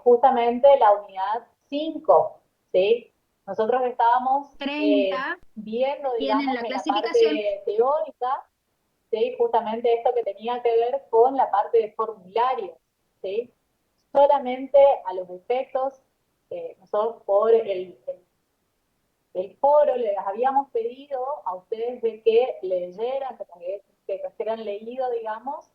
justamente la unidad 5, ¿sí? Nosotros estábamos 30 viendo, tienen digamos, la en la clasificación. parte teórica, ¿sí? Justamente esto que tenía que ver con la parte de formularios, ¿sí? Solamente a los efectos, nosotros por el foro les habíamos pedido a ustedes de que leyeran, que trajeran leído, digamos,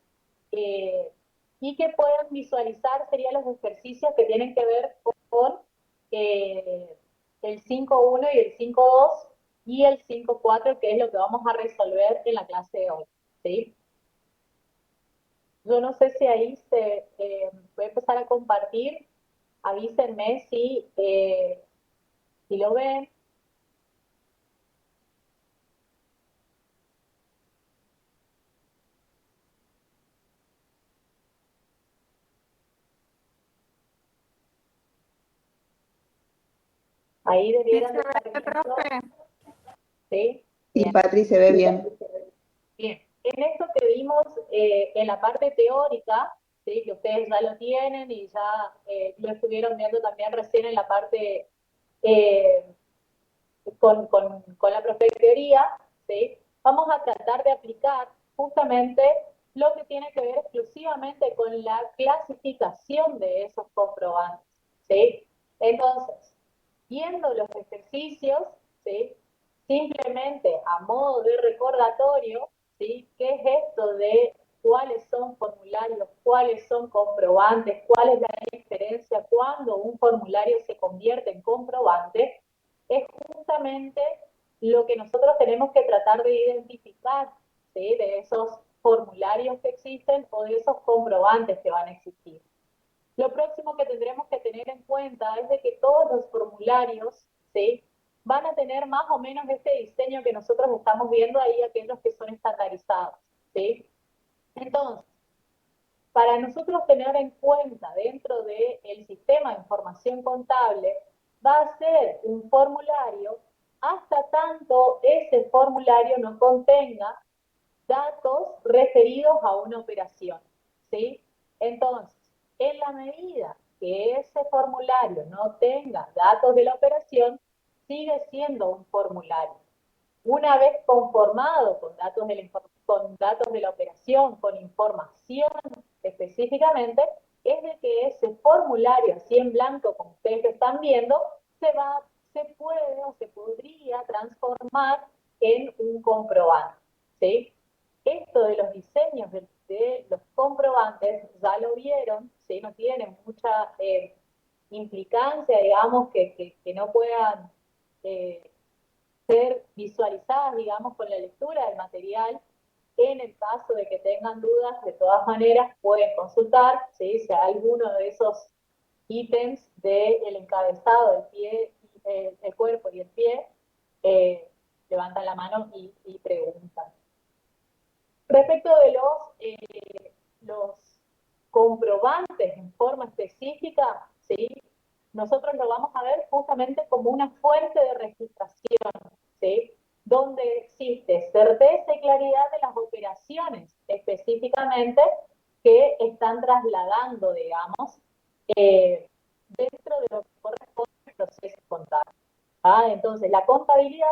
eh, y que puedan visualizar, serían los ejercicios que tienen que ver con eh, el 5.1 y el 5.2 y el 5.4, que es lo que vamos a resolver en la clase de hoy, ¿sí? Yo no sé si ahí voy a empezar a compartir, avísenme si lo ven. Ahí Sí debieran se de estar ve, viendo, profe. ¿sí? Sí, Bien. Patri, se ve Sí, bien. bien. En esto que vimos en la parte teórica, ¿sí? Que ustedes ya lo tienen y ya lo estuvieron viendo también recién en la parte eh, con la profe de teoría, ¿sí? Vamos a tratar de aplicar justamente lo que tiene que ver exclusivamente con la clasificación de esos comprobantes, ¿sí? Entonces, viendo los ejercicios, ¿sí? Simplemente a modo de recordatorio, ¿sí? ¿Qué es esto de cuáles son formularios, cuáles son comprobantes, cuál es la diferencia cuando un formulario se convierte en comprobante? Es justamente lo que nosotros tenemos que tratar de identificar, ¿sí? De esos formularios que existen o de esos comprobantes que van a existir. Lo próximo que tendremos que tener en cuenta es de que todos los formularios, ¿sí? Van a tener más o menos este diseño que nosotros estamos viendo ahí, aquellos que son estandarizados, ¿sí? Entonces, para nosotros tener en cuenta dentro del sistema de información contable, va a ser un formulario hasta tanto ese formulario no contenga datos referidos a una operación, ¿sí? Entonces, en la medida que ese formulario no tenga datos de la operación, sigue siendo un formulario. Una vez conformado con datos de la operación, con información específicamente, es de que ese formulario así en blanco, como ustedes lo están viendo, se puede o se podría transformar en un comprobante, ¿sí? Esto de los diseños de los comprobantes, ya lo vieron, ¿sí? No tienen mucha implicancia, digamos, que no puedan eh, ser visualizadas, digamos, con la lectura del material. En el caso de que tengan dudas, de todas maneras pueden consultar, ¿sí? Si hay alguno de esos ítems del encabezado, el pie, el cuerpo y el pie, eh, levantan la mano y preguntan. Respecto de los comprobantes en forma específica, ¿sí? Nosotros lo vamos a ver justamente como una fuente de registración, ¿sí? Donde existe certeza y claridad de las operaciones específicamente que están trasladando, digamos, eh, dentro de lo que corresponde al proceso contable. ¿Ah? Entonces, la contabilidad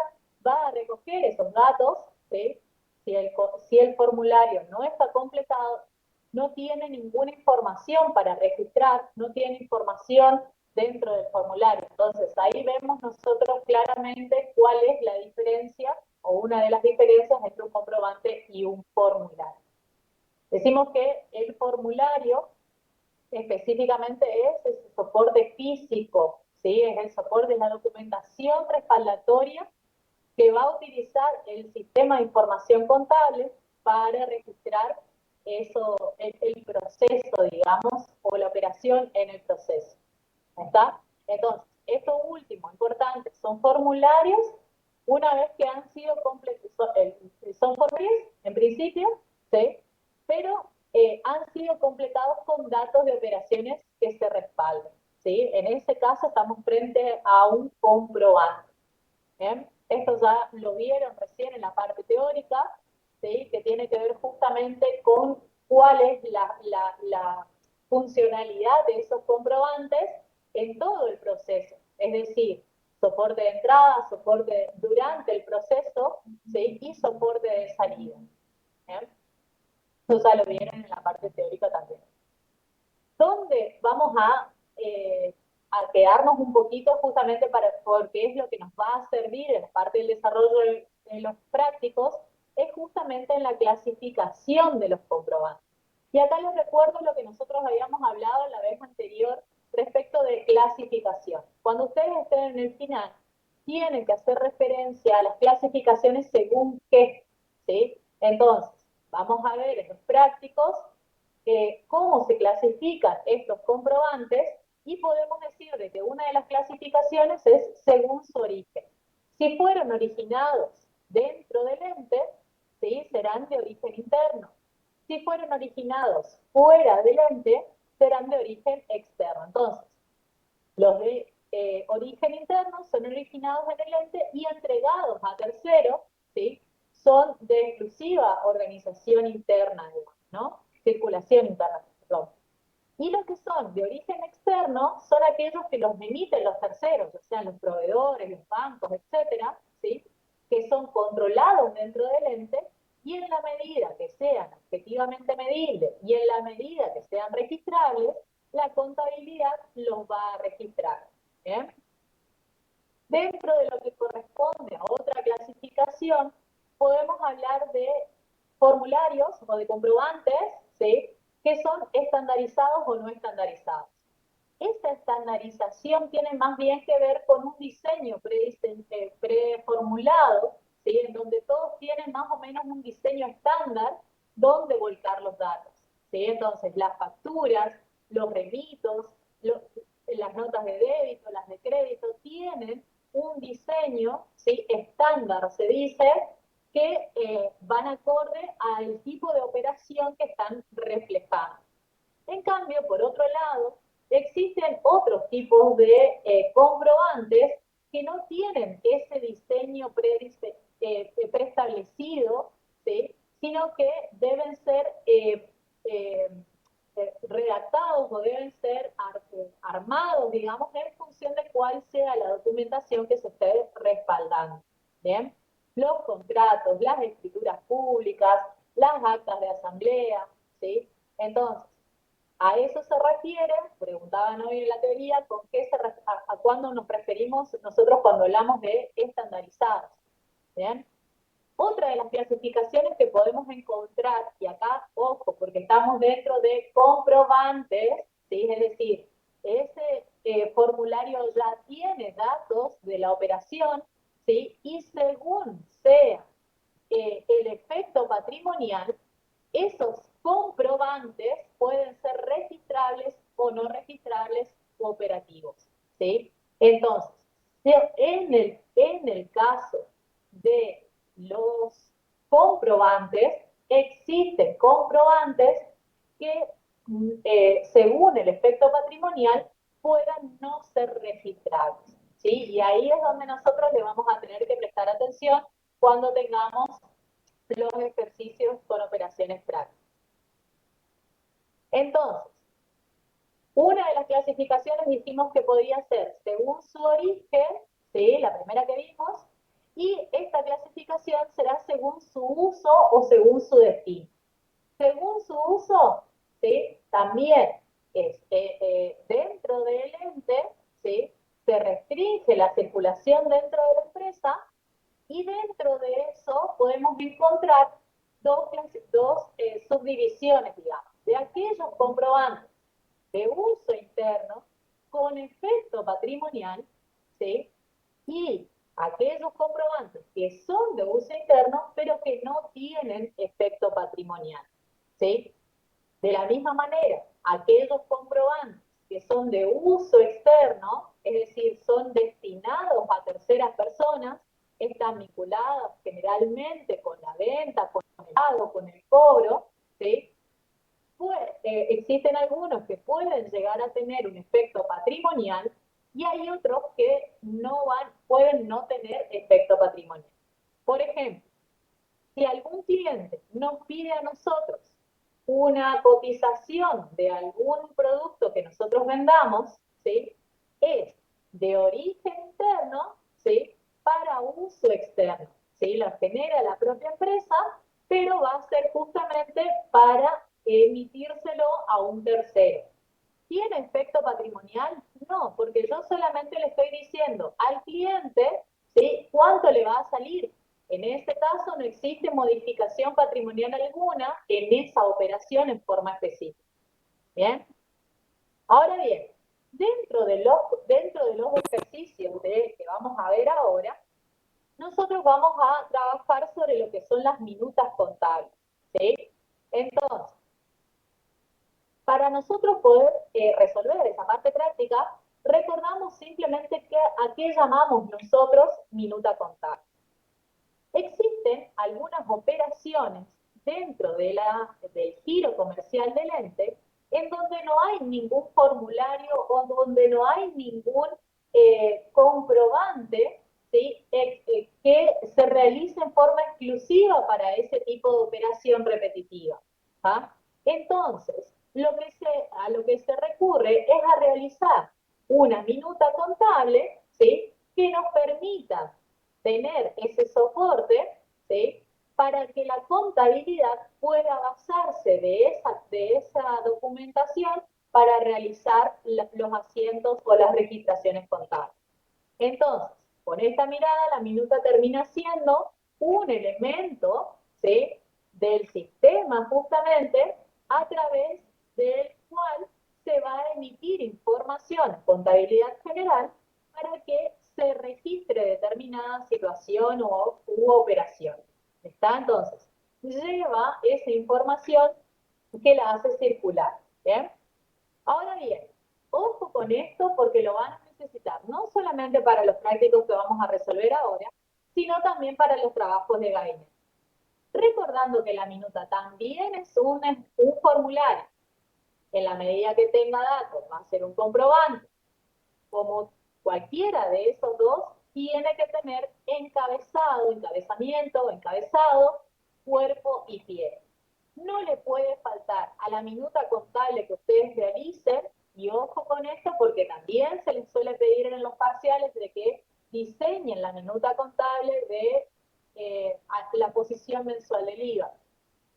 va a recoger esos datos, ¿sí? Si el formulario no está completado, no tiene ninguna información para registrar, no tiene información dentro del formulario. Entonces, ahí vemos nosotros claramente cuál es la diferencia o una de las diferencias entre un comprobante y un formulario. Decimos que el formulario específicamente es el soporte físico, ¿sí? Es el soporte de la documentación respaldatoria que va a utilizar el sistema de información contable para registrar el proceso, digamos, o la operación en el proceso. ¿Está? Entonces, esto último, importante, son formularios una vez que han sido completados, son formularios en principio, ¿sí? Pero han sido completados con datos de operaciones que se respalden, ¿sí? En ese caso estamos frente a un comprobante. ¿Bien? Esto ya lo vieron recién en la parte teórica, ¿sí? Que tiene que ver justamente con cuál es funcionalidad de esos comprobantes en todo el proceso. Es decir, soporte de entrada, soporte durante el proceso, ¿sí? Y soporte de salida. ¿Bien? Eso ya lo vieron en la parte teórica también. ¿Dónde vamos a quedarnos un poquito justamente porque es lo que nos va a servir en la parte del desarrollo de los prácticos? Es justamente en la clasificación de los comprobantes. Y acá les recuerdo lo que nosotros habíamos hablado la vez anterior respecto de clasificación. Cuando ustedes estén en el final, tienen que hacer referencia a las clasificaciones según qué, ¿sí? Entonces, vamos a ver en los prácticos cómo se clasifican estos comprobantes y podemos decir de que una de las clasificaciones es según su origen. Si fueron originados dentro del ente, ¿sí? Serán de origen interno. Si fueron originados fuera del ente, serán de origen externo. Entonces, los de origen interno son originados en el ente y entregados a terceros, ¿sí? Son de exclusiva organización interna, ¿no? Circulación interna, perdón. Y los que son de origen externo son aquellos que los emiten los terceros, o sea, los proveedores, los bancos, etcétera, ¿sí? Que son controlados dentro del ente y en la medida que sean objetivamente medibles y en la medida que sean registrables, la contabilidad los va a registrar. ¿Bien? Dentro de lo que corresponde a otra clasificación, podemos hablar de formularios o de comprobantes, ¿sí? Que son estandarizados o no estandarizados. Esta estandarización tiene más bien que ver con un diseño preformulado, ¿sí? En donde todos tienen más o menos un diseño estándar donde volcar los datos, ¿sí? Entonces, las facturas, los remitos, las notas de débito, las de crédito, tienen un diseño, ¿sí? Estándar, se dice, que van acorde al tipo de operación que están reflejando. En cambio, por otro lado, existen otros tipos de comprobantes que no tienen ese diseño preestablecido, ¿sí? Sino que deben ser eh, redactados o deben ser armados, digamos, en función de cuál sea la documentación que se esté respaldando. ¿Bien? Los contratos, las escrituras públicas, las actas de asamblea, ¿sí? Entonces, a eso se refiere, preguntaban hoy en la teoría, a cuándo nos referimos nosotros cuando hablamos de estandarizados. ¿Bien? Otra de las clasificaciones que podemos encontrar, y acá, ojo, porque estamos dentro de comprobantes, ¿sí? Es decir, ese formulario ya tiene datos de la operación, ¿sí? Y según sea el efecto patrimonial, esos comprobantes pueden ser registrables o no registrables o operativos, ¿sí? Entonces, en el caso de los comprobantes, existen comprobantes que, según el efecto patrimonial, puedan no ser registrables, ¿sí? Y ahí es donde nosotros le vamos a tener que prestar atención cuando tengamos los ejercicios con operaciones prácticas. Entonces, una de las clasificaciones dijimos que podía ser según su origen, ¿sí? La primera que vimos, y esta clasificación será según su uso o según su destino. Según su uso, ¿sí? También es, dentro del ente, ¿sí? Se restringe la circulación dentro de la empresa y dentro de eso podemos encontrar dos subdivisiones, digamos, de aquellos comprobantes de uso interno con efecto patrimonial, ¿sí? Y aquellos comprobantes que son de uso interno, pero que no tienen efecto patrimonial, ¿sí? De la misma manera, aquellos comprobantes que son de uso externo, es decir, son destinados a terceras personas, están vinculados generalmente con la venta, con el pago, con el cobro, ¿sí? Pues, existen algunos que pueden llegar a tener un efecto patrimonial y hay otros que pueden no tener efecto patrimonial. Por ejemplo, si algún cliente nos pide a nosotros una cotización de algún producto que nosotros vendamos, ¿sí? Es de origen interno, ¿sí? Para uso externo, ¿sí? La genera la propia empresa, pero va a ser justamente para emitírselo a un tercero. ¿Tiene efecto patrimonial? No, porque yo solamente le estoy diciendo al cliente, ¿sí? ¿Cuánto le va a salir? En este caso no existe modificación patrimonial alguna en esa operación en forma específica. ¿Bien? Ahora bien, dentro de los ejercicios que vamos a ver ahora, nosotros vamos a trabajar sobre lo que son las minutas contables. ¿Sí? Entonces, para nosotros poder resolver esa parte práctica, recordamos simplemente a qué llamamos nosotros minuta contable. Existen algunas operaciones dentro del giro comercial del ente en donde no hay ningún formulario o donde no hay ningún comprobante, ¿sí? Que se realice en forma exclusiva para ese tipo de operación repetitiva. ¿Ah? Entonces, a lo que se recurre es a realizar una minuta contable, ¿sí? Que nos permita tener ese soporte, ¿sí? Para que la contabilidad pueda basarse de esa documentación para realizar los asientos o las registraciones contables. Entonces, con esta mirada, la minuta termina siendo un elemento, ¿sí? Del sistema justamente a través del cual se va a emitir información en contabilidad general para que se registre determinada situación u operación. ¿Está? Entonces, lleva esa información que la hace circular. ¿Bien? Ahora bien, ojo con esto porque lo van a necesitar no solamente para los prácticos que vamos a resolver ahora, sino también para los trabajos de gabinete. Recordando que la minuta también es un formulario. En la medida que tenga datos, va a ser un comprobante. Como cualquiera de esos dos, tiene que tener encabezado, cuerpo y pie. No le puede faltar a la minuta contable que ustedes realicen, y ojo con esto porque también se les suele pedir en los parciales de que diseñen la minuta contable de la posición mensual del IVA.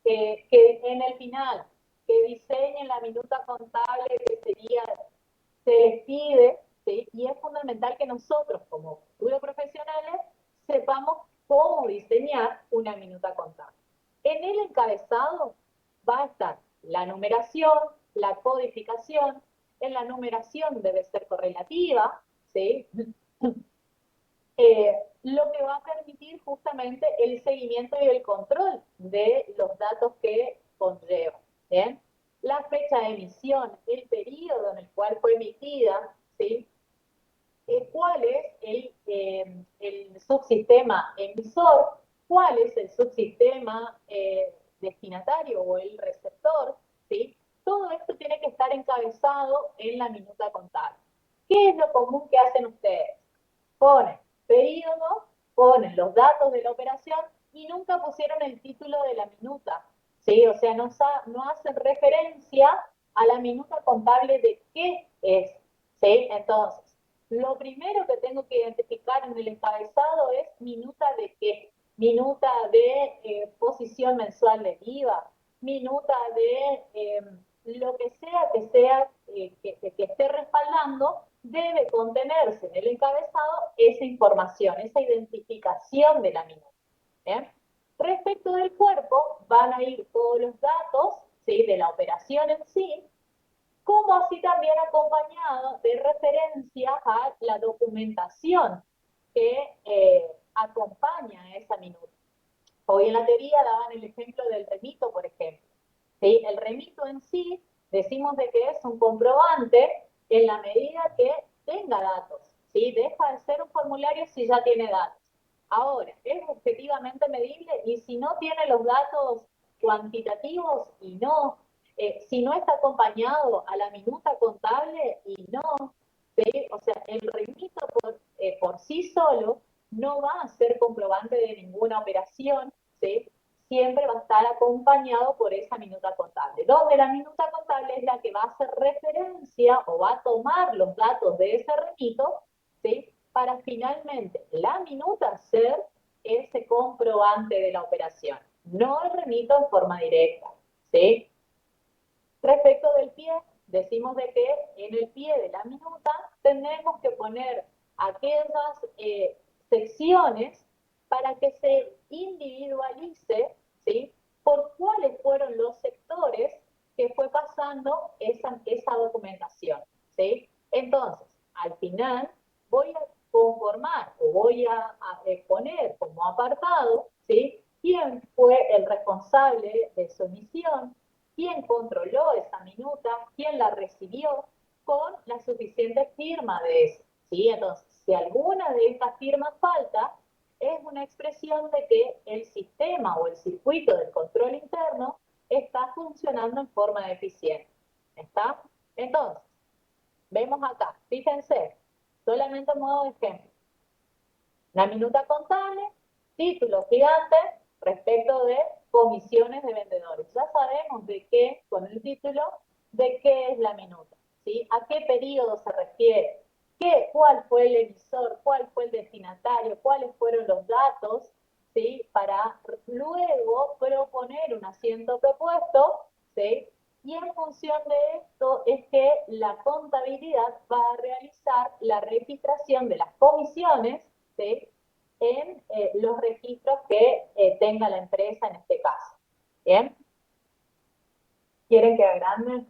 Que en el final, que diseñen la minuta contable que se les pide, ¿sí? Y es fundamental que nosotros, como futuros profesionales, sepamos cómo diseñar una minuta contable. En el encabezado va a estar la numeración, la codificación. En la numeración debe ser correlativa, ¿sí? Lo que va a permitir justamente el seguimiento y el control de los datos que conlleva. ¿Bien? La fecha de emisión, el periodo en el cual fue emitida, ¿sí? ¿Cuál es el subsistema emisor? ¿Cuál es el subsistema destinatario o el receptor? ¿Sí? Todo esto tiene que estar encabezado en la minuta contable. ¿Qué es lo común que hacen ustedes? Ponen periodo, ponen los datos de la operación y nunca pusieron el título de la minuta. ¿Sí? O sea, no hacen referencia a la minuta contable de qué es. ¿Sí? Entonces, lo primero que tengo que identificar en el encabezado es minuta de qué. Minuta de posición mensual del IVA, minuta de lo que que esté respaldando, debe contenerse en el encabezado esa información, esa identificación de la minuta. ¿Bien? Respecto del cuerpo, van a ir todos los datos, ¿sí? De la operación en sí, como así también acompañado de referencias a la documentación que acompaña a esa minuta. Hoy en la teoría daban el ejemplo del remito, por ejemplo. ¿Sí? El remito en sí, decimos de que es un comprobante en la medida que tenga datos. ¿Sí? Deja de ser un formulario si ya tiene datos. Ahora, es objetivamente medible y si no tiene los datos cuantitativos y no, si no está acompañado a la minuta contable y no, ¿sí? O sea, el remito por sí solo no va a ser comprobante de ninguna operación, ¿sí? siempre va a estar acompañado por esa minuta contable, donde la minuta contable es la que va a hacer referencia o va a tomar los datos de ese remito, ¿sí? Para finalmente la minuta ser ese comprobante de la operación, no el remito en forma directa, ¿sí? Respecto del pie, decimos de que en el pie de la minuta tenemos que poner aquellas secciones para que se individualice, ¿sí? Por cuáles fueron los sectores que fue pasando esa documentación, ¿sí? Entonces, al final voy a conformar o voy a poner como apartado, ¿sí? ¿Quién fue el responsable de su emisión? ¿Quién controló esa minuta? ¿Quién la recibió? Con la suficiente firma de eso, ¿sí? Entonces, si alguna de estas firmas falta, es una expresión de que el sistema o el circuito del control interno está funcionando en forma eficiente. ¿Está? Entonces, vemos acá, fíjense, solamente a modo de ejemplo. La minuta contable, título gigante respecto de comisiones de vendedores. Ya sabemos de qué, con el título, de qué es la minuta, ¿sí? A qué periodo se refiere, cuál fue el emisor, cuál fue el destinatario, cuáles fueron los datos, ¿sí? Para luego proponer un asiento propuesto, ¿sí? Y en función de esto es que la contabilidad va a realizar la registración de las comisiones, ¿sí? En los registros que tenga la empresa en este caso. ¿Bien? ¿Quieren que agrande?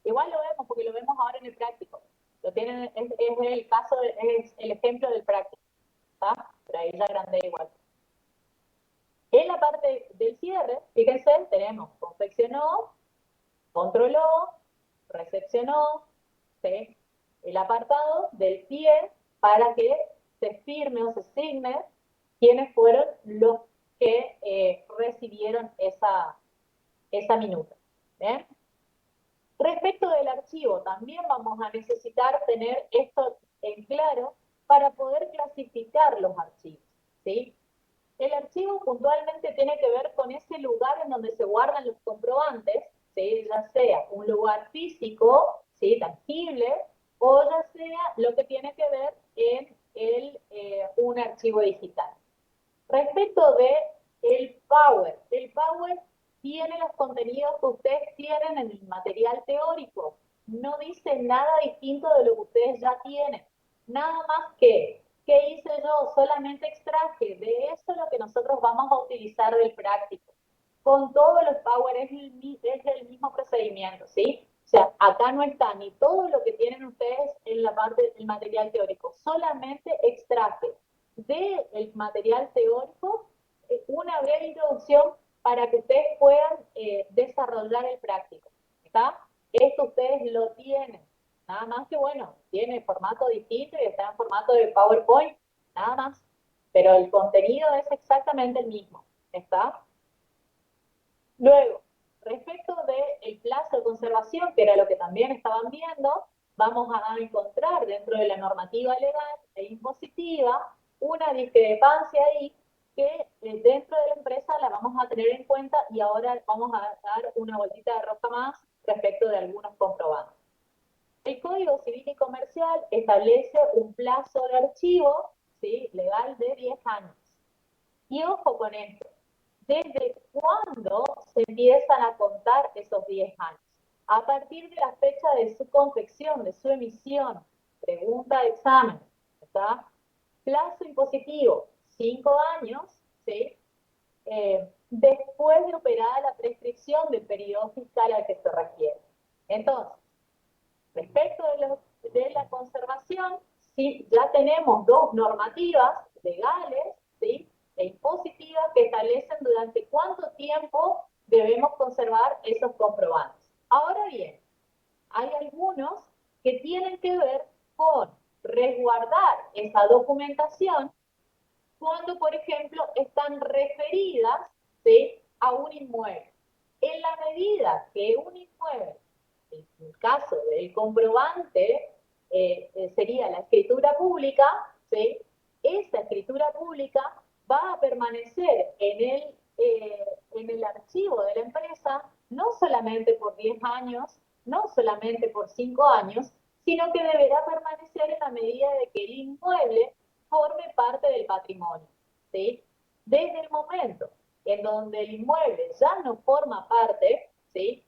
Igual lo vemos porque lo vemos ahora en el práctico. Lo tienen, es el caso, es el ejemplo del práctico. ¿Está? Pero ahí ya agrandé igual. En la parte del cierre, fíjense, tenemos confeccionó, controló, recepcionó, ¿sí? El apartado del pie para que se firme o se signe quiénes fueron los que recibieron esa minuta. ¿Bien? Respecto del archivo, también vamos a necesitar tener esto en claro para poder clasificar los archivos, ¿sí? El archivo puntualmente tiene que ver con ese lugar en donde se guardan los comprobantes, ¿sí? Ya sea un lugar físico, ¿sí? Tangible, o ya sea lo que tiene que ver en un archivo digital. Respecto de el Power tiene los contenidos que ustedes tienen en el material teórico. No dice nada distinto de lo que ustedes ya tienen. Nada más que, ¿qué hice yo? Solamente extraje de eso lo que nosotros vamos a utilizar del práctico. Con todos los Power es el mismo procedimiento, ¿sí? O sea, acá no está ni todo lo que tienen ustedes en la parte del material teórico. Solamente extraje del material teórico una breve introducción para que ustedes puedan desarrollar el práctico. ¿Está? Esto ustedes lo tienen. Nada más que, bueno, tiene formato distinto y está en formato de PowerPoint. Nada más. Pero el contenido es exactamente el mismo. ¿Está? Luego, respecto del plazo de conservación, que era lo que también estaban viendo, vamos a encontrar dentro de la normativa legal e impositiva una discrepancia ahí que dentro de la empresa la vamos a tener en cuenta y ahora vamos a dar una vueltita de rosca más respecto de algunos comprobantes. El Código Civil y Comercial establece un plazo de archivo, ¿sí? Legal de 10 años. Y ojo con esto, ¿desde cuándo se empiezan a contar esos 10 años? A partir de la fecha de su confección, de su emisión. Pregunta de examen. ¿Está? Plazo impositivo, 5 años, ¿sí? Después de operada la prescripción del periodo fiscal al que se refiere. Entonces, respecto de la conservación, sí, ya tenemos dos normativas legales, ¿sí? E impositivas que establecen durante cuánto tiempo debemos conservar esos comprobantes. Ahora bien, hay algunos que tienen que ver con resguardar esa documentación cuando, por ejemplo, están referidas, ¿sí? A un inmueble. En la medida que un inmueble, en el caso del comprobante, sería la escritura pública, ¿sí? Esa escritura pública va a permanecer en el en el archivo de la empresa, no solamente por 10 años, no solamente por 5 años, sino que deberá permanecer en la medida de que el inmueble forme parte del patrimonio, ¿sí? Desde el momento en donde el inmueble ya no forma parte, ¿sí?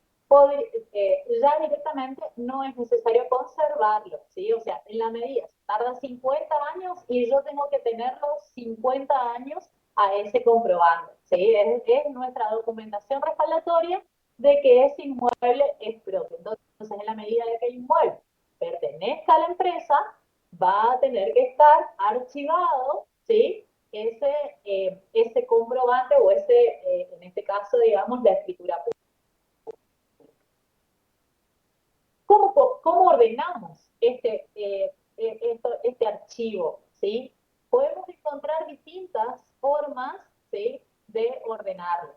Ya directamente no es necesario conservarlo, ¿sí? O sea, en la medida, tarda 50 años y yo tengo que tenerlo 50 años a ese comprobante, ¿sí? Es nuestra documentación respaldatoria de que ese inmueble es propio. Entonces, en la medida de que el inmueble pertenezca a la empresa, va a tener que estar archivado, ¿sí? Ese comprobante o en este caso, digamos, la escritura pública. ¿Cómo ordenamos este archivo? ¿Sí? Podemos encontrar distintas formas, ¿sí?, de ordenarlo.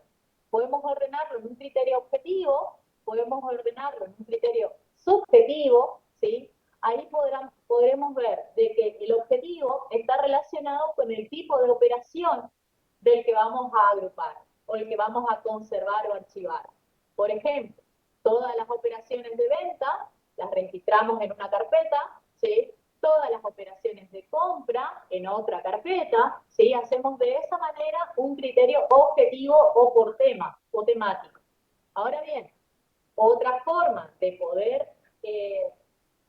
Podemos ordenarlo en un criterio objetivo, podemos ordenarlo en un criterio subjetivo, ¿sí? Ahí podremos ver de que el objetivo está relacionado con el tipo de operación del que vamos a agrupar o el que vamos a conservar o archivar. Por ejemplo, todas las operaciones de venta las registramos en una carpeta, ¿sí? Todas las operaciones de compra en otra carpeta, ¿sí? Hacemos de esa manera un criterio objetivo o por tema o temático. Ahora bien, otra forma de poder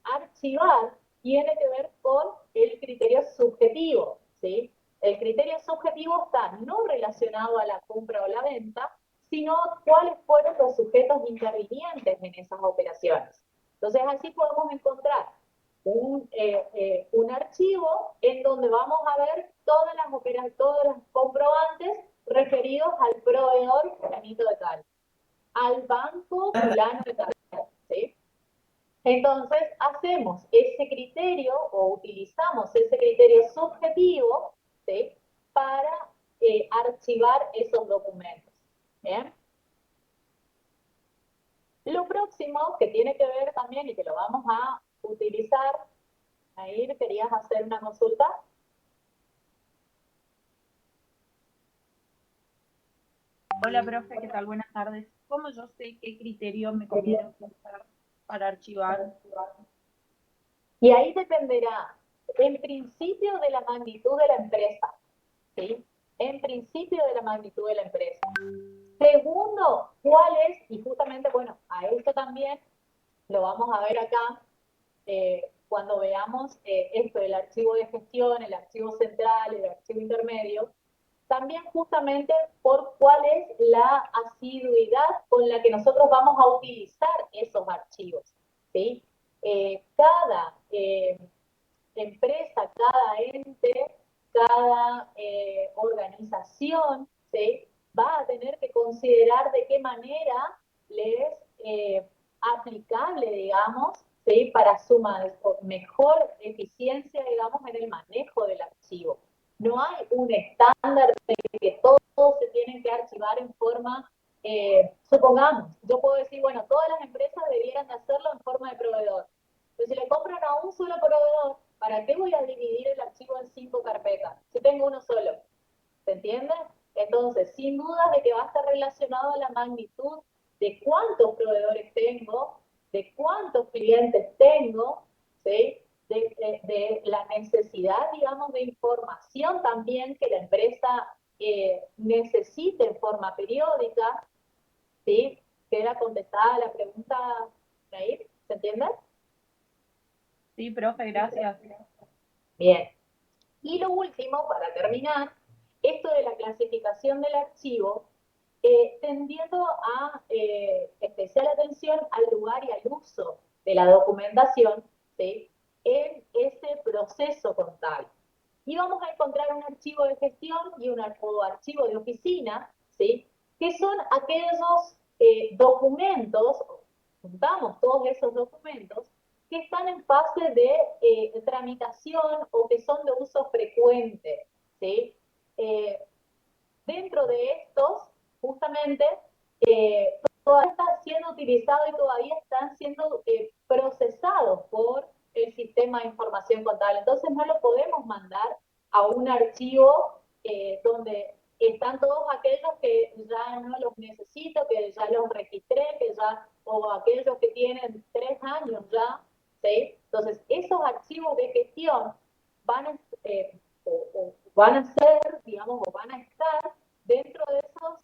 archivar tiene que ver con el criterio subjetivo, ¿sí? El criterio subjetivo está no relacionado a la compra o la venta, sino cuáles fueron los sujetos intervinientes en esas operaciones. Entonces, así podemos encontrar un archivo en donde vamos a ver todos los comprobantes referidos al proveedor fulanito de tal, al banco fulano de tal, ¿sí? Entonces, hacemos ese criterio o utilizamos ese criterio subjetivo, ¿sí?, para archivar esos documentos. ¿Bien? Lo próximo que tiene que ver también y que lo vamos a utilizar, ahí querías hacer una consulta. Hola, profe, ¿qué tal? Buenas tardes. ¿Cómo yo sé qué criterio me conviene utilizar para archivar? Y ahí dependerá, en principio, de la magnitud de la empresa, ¿sí? En principio de la magnitud de la empresa. Segundo, ¿cuál es? Y justamente, bueno, a esto también lo vamos a ver acá cuando veamos esto del archivo de gestión, el archivo central, el archivo intermedio, también justamente por cuál es la asiduidad con la que nosotros vamos a utilizar esos archivos, ¿sí? Cada empresa, cada ente, cada organización, ¿sí?, va a tener que considerar de qué manera le es aplicable, digamos, ¿sí?, para su mejor eficiencia, digamos, en el manejo del archivo. No hay un estándar de que todos se tienen que archivar en forma, supongamos, yo puedo decir, bueno, todas las empresas debieran de hacerlo en forma de proveedor. Pero si le compran a un solo proveedor, ¿para qué voy a dividir el archivo en 5 carpetas? Si tengo uno solo. ¿Se entiende? Entonces, sin duda de que va a estar relacionado a la magnitud de cuántos proveedores tengo, de cuántos clientes tengo, ¿sí? De la necesidad, digamos, de información también que la empresa necesite en forma periódica, ¿sí? Queda contestada la pregunta, Nair, ¿se entiende? Sí, profe, gracias. Bien. Y lo último, para terminar, esto de la clasificación del archivo, tendiendo a especial atención al lugar y al uso de la documentación, ¿sí?, en ese proceso contable. Y vamos a encontrar un archivo de gestión y un archivo de oficina, ¿sí?, que son aquellos documentos, juntamos todos esos documentos, que están en fase de tramitación o que son de uso frecuente, ¿sí? Dentro de estos, justamente, todavía están siendo utilizados y todavía están siendo procesados por el sistema de información contable. Entonces no lo podemos mandar a un archivo donde están todos aquellos que ya no los necesito, que ya los registré, o aquellos que tienen 3 años ya, ¿sí? Entonces, esos archivos de gestión van a, van a ser, digamos, o van a estar dentro de esos,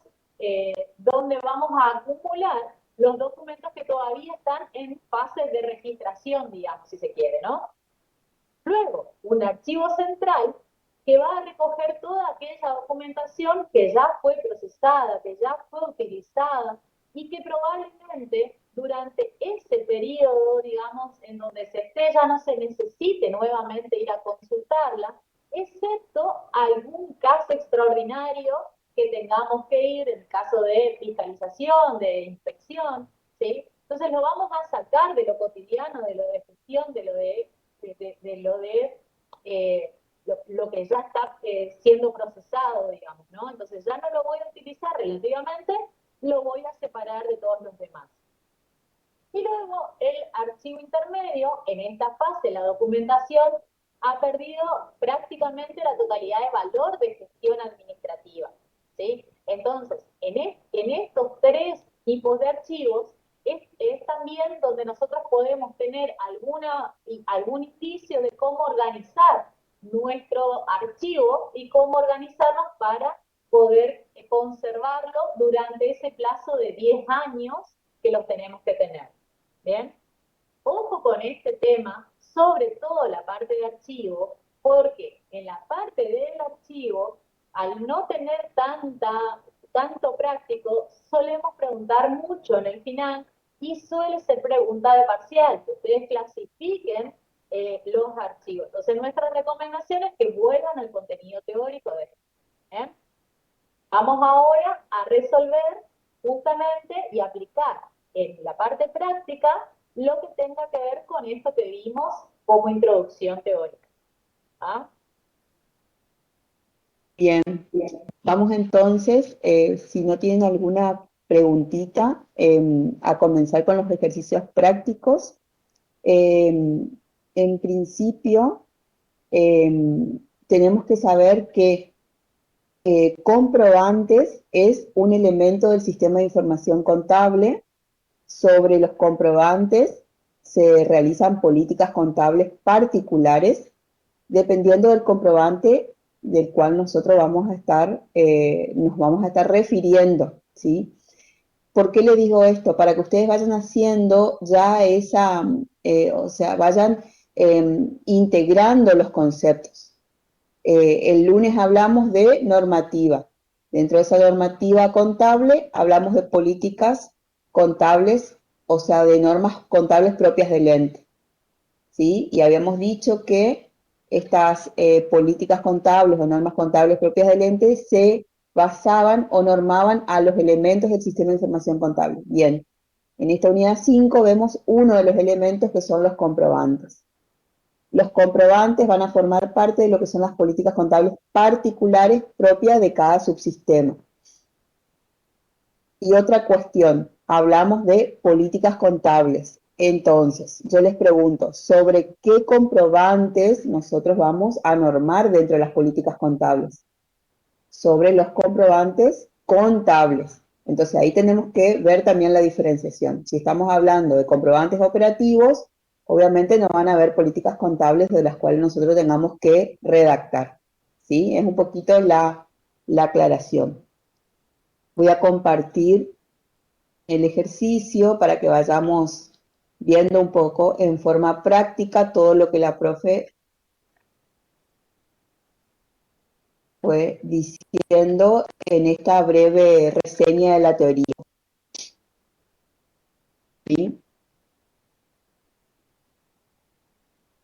donde vamos a acumular los documentos que todavía están en fase de registración, digamos, si se quiere, ¿no? Luego, un archivo central que va a recoger toda aquella documentación que ya fue procesada, que ya fue utilizada y que probablemente durante ese periodo, digamos, en donde se esté, ya no se necesite nuevamente ir a consultarla, excepto algún caso extraordinario que tengamos que ir en caso de fiscalización, de inspección, ¿sí? Entonces lo vamos a sacar de lo cotidiano, de lo de gestión, de lo lo que ya está siendo procesado, digamos, ¿no? Entonces ya no lo voy a utilizar relativamente, lo voy a separar de todos los demás. Y luego el archivo intermedio, en esta fase la documentación ha perdido prácticamente la totalidad de valor de gestión administrativa, ¿sí? Entonces, en estos tres tipos de archivos es también donde nosotros podemos tener algún indicio de cómo organizar nuestro archivo y cómo organizarnos para poder conservarlo durante ese plazo de 10 años que los tenemos que tener. ¿Bien? Ojo con este tema, sobre todo la parte de archivo, porque en la parte del archivo, al no tener tanto práctico, solemos preguntar mucho en el final y suele ser pregunta de parcial, que ustedes clasifiquen los archivos. Entonces, nuestra recomendación es que vuelvan al contenido teórico de esto. ¿Eh? Vamos ahora a resolver justamente y aplicar en la parte práctica lo que tenga que ver con esto que vimos como introducción teórica. ¿Ah? Bien, vamos entonces, si no tienen alguna preguntita, a comenzar con los ejercicios prácticos. En principio, tenemos que saber que comprobantes es un elemento del sistema de información contable. Sobre los comprobantes se realizan políticas contables particulares dependiendo del comprobante del cual nosotros nos vamos a estar refiriendo, ¿sí? ¿Por qué le digo esto? Para que ustedes vayan haciendo ya o sea, vayan integrando los conceptos. El lunes hablamos de normativa. Dentro de esa normativa contable hablamos de políticas contables, o sea, de normas contables propias del ente, ¿sí? Y habíamos dicho que estas políticas contables o normas contables propias del ente se basaban o normaban a los elementos del sistema de información contable. Bien, en esta unidad 5 vemos uno de los elementos que son los comprobantes. Los comprobantes van a formar parte de lo que son las políticas contables particulares propias de cada subsistema. Y otra cuestión, hablamos de políticas contables. Entonces, yo les pregunto, ¿sobre qué comprobantes nosotros vamos a normar dentro de las políticas contables? Sobre los comprobantes contables. Entonces, ahí tenemos que ver también la diferenciación. Si estamos hablando de comprobantes operativos, obviamente no van a haber políticas contables de las cuales nosotros tengamos que redactar, ¿sí? Es un poquito la aclaración. Voy a compartir el ejercicio para que vayamos viendo un poco en forma práctica todo lo que la profe fue diciendo en esta breve reseña de la teoría. ¿Sí?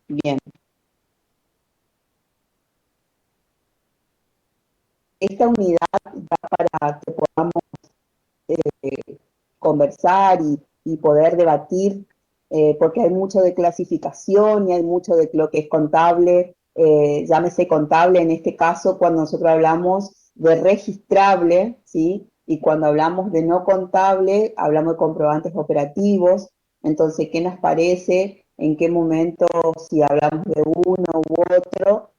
Bien. Esta unidad va para que podamos conversar y poder debatir, porque hay mucho de clasificación y hay mucho de lo que es contable, llámese contable en este caso cuando nosotros hablamos de registrable, ¿sí? Y cuando hablamos de no contable, hablamos de comprobantes operativos. Entonces, ¿qué nos parece? ¿En qué momento, si hablamos de uno u otro,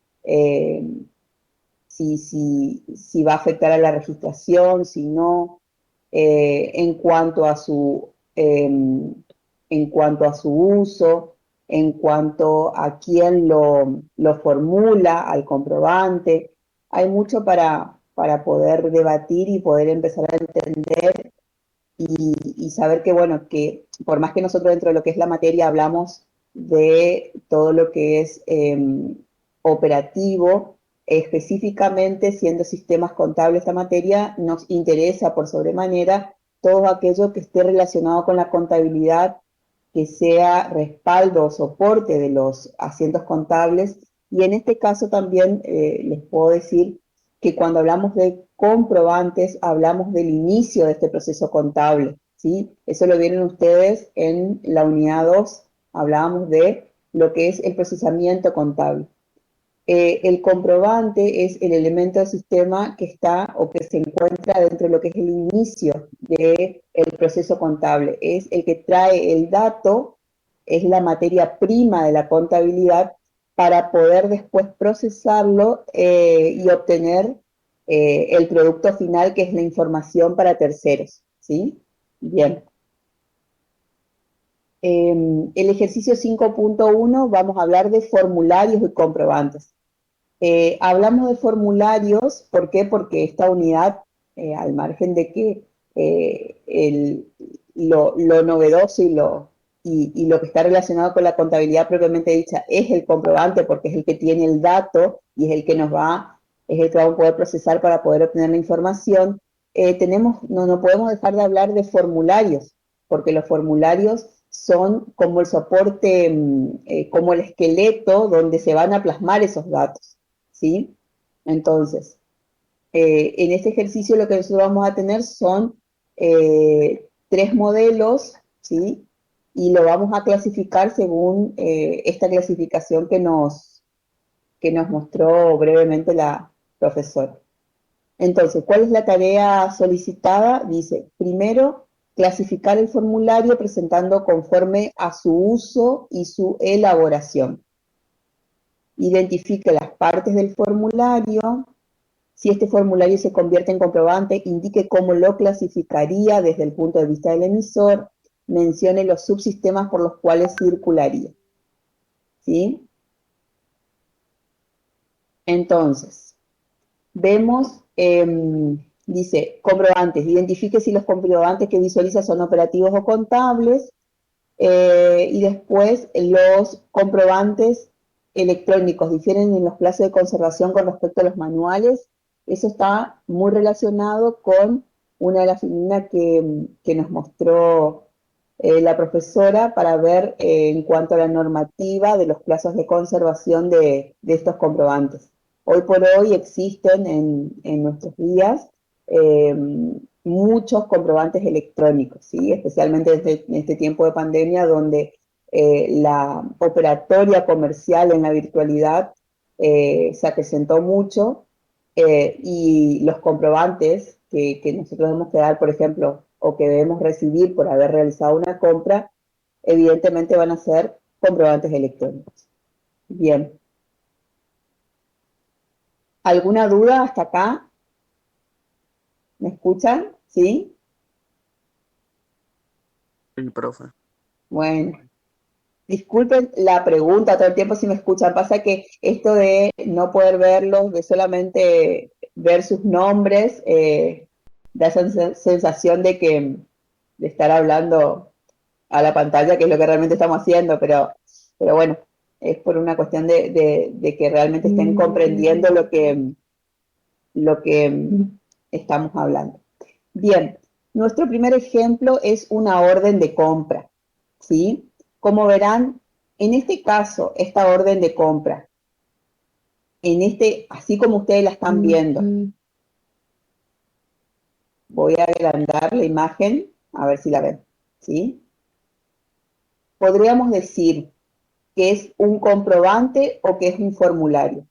si va a afectar a la registración, si no, en cuanto a su uso, en cuanto a quién lo formula, al comprobante. Hay mucho para poder debatir y poder empezar a entender y saber que, bueno, que por más que nosotros dentro de lo que es la materia hablamos de todo lo que es operativo, específicamente siendo sistemas contables esta materia, nos interesa por sobremanera todo aquello que esté relacionado con la contabilidad, que sea respaldo o soporte de los asientos contables, y en este caso también les puedo decir que cuando hablamos de comprobantes, hablamos del inicio de este proceso contable, ¿sí? Eso lo vieron ustedes en la unidad 2, hablábamos de lo que es el procesamiento contable. El comprobante es el elemento del sistema que está o que se encuentra dentro de lo que es el inicio del proceso contable. Es el que trae el dato, es la materia prima de la contabilidad para poder después procesarlo y obtener el producto final, que es la información para terceros, ¿sí? Bien. El ejercicio 5.1 vamos a hablar de formularios y comprobantes. Hablamos de formularios, ¿por qué? Porque esta unidad, al margen de que lo novedoso y lo que está relacionado con la contabilidad propiamente dicha es el comprobante, porque es el que tiene el dato y es el que es el que vamos a poder procesar para poder obtener la información, no podemos dejar de hablar de formularios, porque los formularios son como el soporte, como el esqueleto donde se van a plasmar esos datos, ¿sí? Entonces, en este ejercicio lo que nosotros vamos a tener son 3 modelos, ¿sí? Y lo vamos a clasificar según esta clasificación que nos mostró brevemente la profesora. Entonces, ¿cuál es la tarea solicitada? Dice, primero, clasificar el formulario presentando conforme a su uso y su elaboración. Identifique las partes del formulario. Si este formulario se convierte en comprobante, indique cómo lo clasificaría desde el punto de vista del emisor. Mencione los subsistemas por los cuales circularía. ¿Sí? Entonces, vemos, dice, comprobantes. Identifique si los comprobantes que visualiza son operativos o contables. Y después, los comprobantes electrónicos difieren en los plazos de conservación con respecto a los manuales. Eso está muy relacionado con una de las figuras que nos mostró la profesora para ver en cuanto a la normativa de los plazos de conservación de estos comprobantes. Hoy por hoy existen en nuestros días muchos comprobantes electrónicos, ¿sí? Especialmente en este tiempo de pandemia donde la operatoria comercial en la virtualidad se acrecentó mucho y los comprobantes que nosotros debemos que dar, por ejemplo, o que debemos recibir por haber realizado una compra, evidentemente van a ser comprobantes electrónicos. Bien. ¿Alguna duda hasta acá? ¿Me escuchan? ¿Sí? Sí, profe. Bueno. Disculpen la pregunta todo el tiempo si me escuchan. Pasa que esto de no poder verlos, de solamente ver sus nombres, da esa sensación de estar hablando a la pantalla, que es lo que realmente estamos haciendo, pero bueno, es por una cuestión de que realmente estén comprendiendo lo que estamos hablando. Bien, nuestro primer ejemplo es una orden de compra, ¿sí? Como verán, en este caso, esta orden de compra, así como ustedes la están viendo, voy a agrandar la imagen, a ver si la ven, ¿sí? Podríamos decir que es un comprobante o que es un formulario,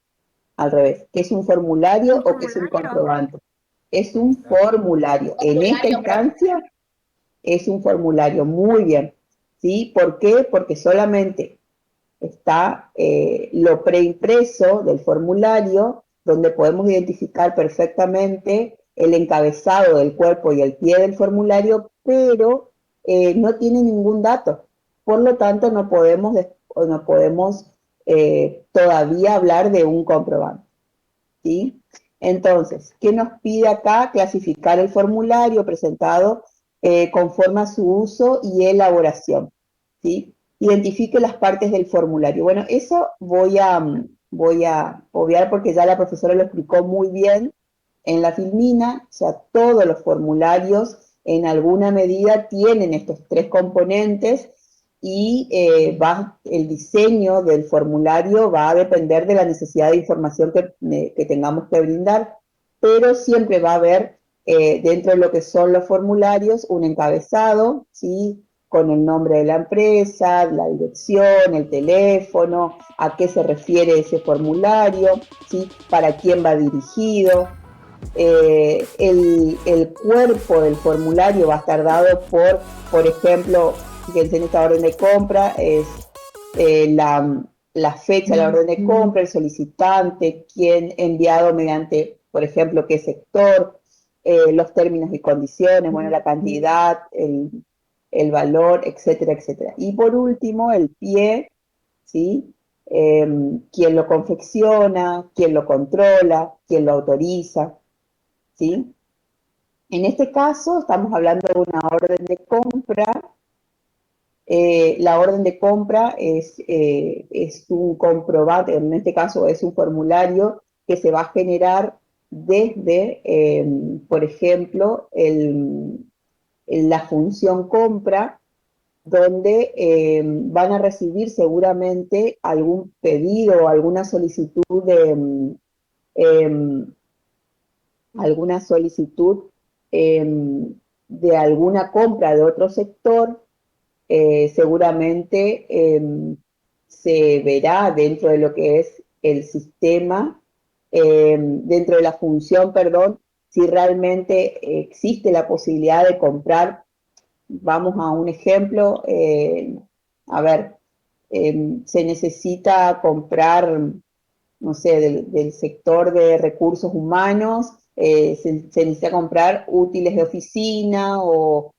al revés, que es un formulario o que es un comprobante. Es un formulario. En esta instancia es un formulario, muy bien, ¿sí? ¿Por qué? Porque solamente está lo preimpreso del formulario, donde podemos identificar perfectamente el encabezado del cuerpo y el pie del formulario, pero no tiene ningún dato. Por lo tanto, no podemos todavía hablar de un comprobante, ¿sí? Entonces, ¿qué nos pide acá? Clasificar el formulario presentado conforme a su uso y elaboración, ¿sí? Identifique las partes del formulario. Bueno, eso voy a obviar porque ya la profesora lo explicó muy bien en la filmina. O sea, todos los formularios en alguna medida tienen estos tres componentes y el diseño del formulario va a depender de la necesidad de información que tengamos que brindar, pero siempre va a haber dentro de lo que son los formularios un encabezado, ¿sí? Con el nombre de la empresa, la dirección, el teléfono, a qué se refiere ese formulario, ¿sí? Para quién va dirigido. El cuerpo del formulario va a estar dado por ejemplo, fíjense en esta orden de compra, es la fecha de la orden de compra, el solicitante, quién enviado mediante, por ejemplo, qué sector, los términos y condiciones, bueno, la cantidad, el valor, etcétera, etcétera. Y por último, el pie, ¿sí? Quién lo confecciona, quién lo controla, quién lo autoriza, ¿sí? En este caso estamos hablando de una orden de compra. La orden de compra es un comprobante, en este caso es un formulario que se va a generar desde, por ejemplo, la función compra, donde van a recibir seguramente algún pedido o em, alguna solicitud de alguna compra de otro sector. Seguramente se verá dentro de lo que es el sistema, dentro de la función, perdón, si realmente existe la posibilidad de comprar. Vamos a un ejemplo, a ver, se necesita comprar, no sé, del sector de recursos humanos, se necesita comprar útiles de oficina o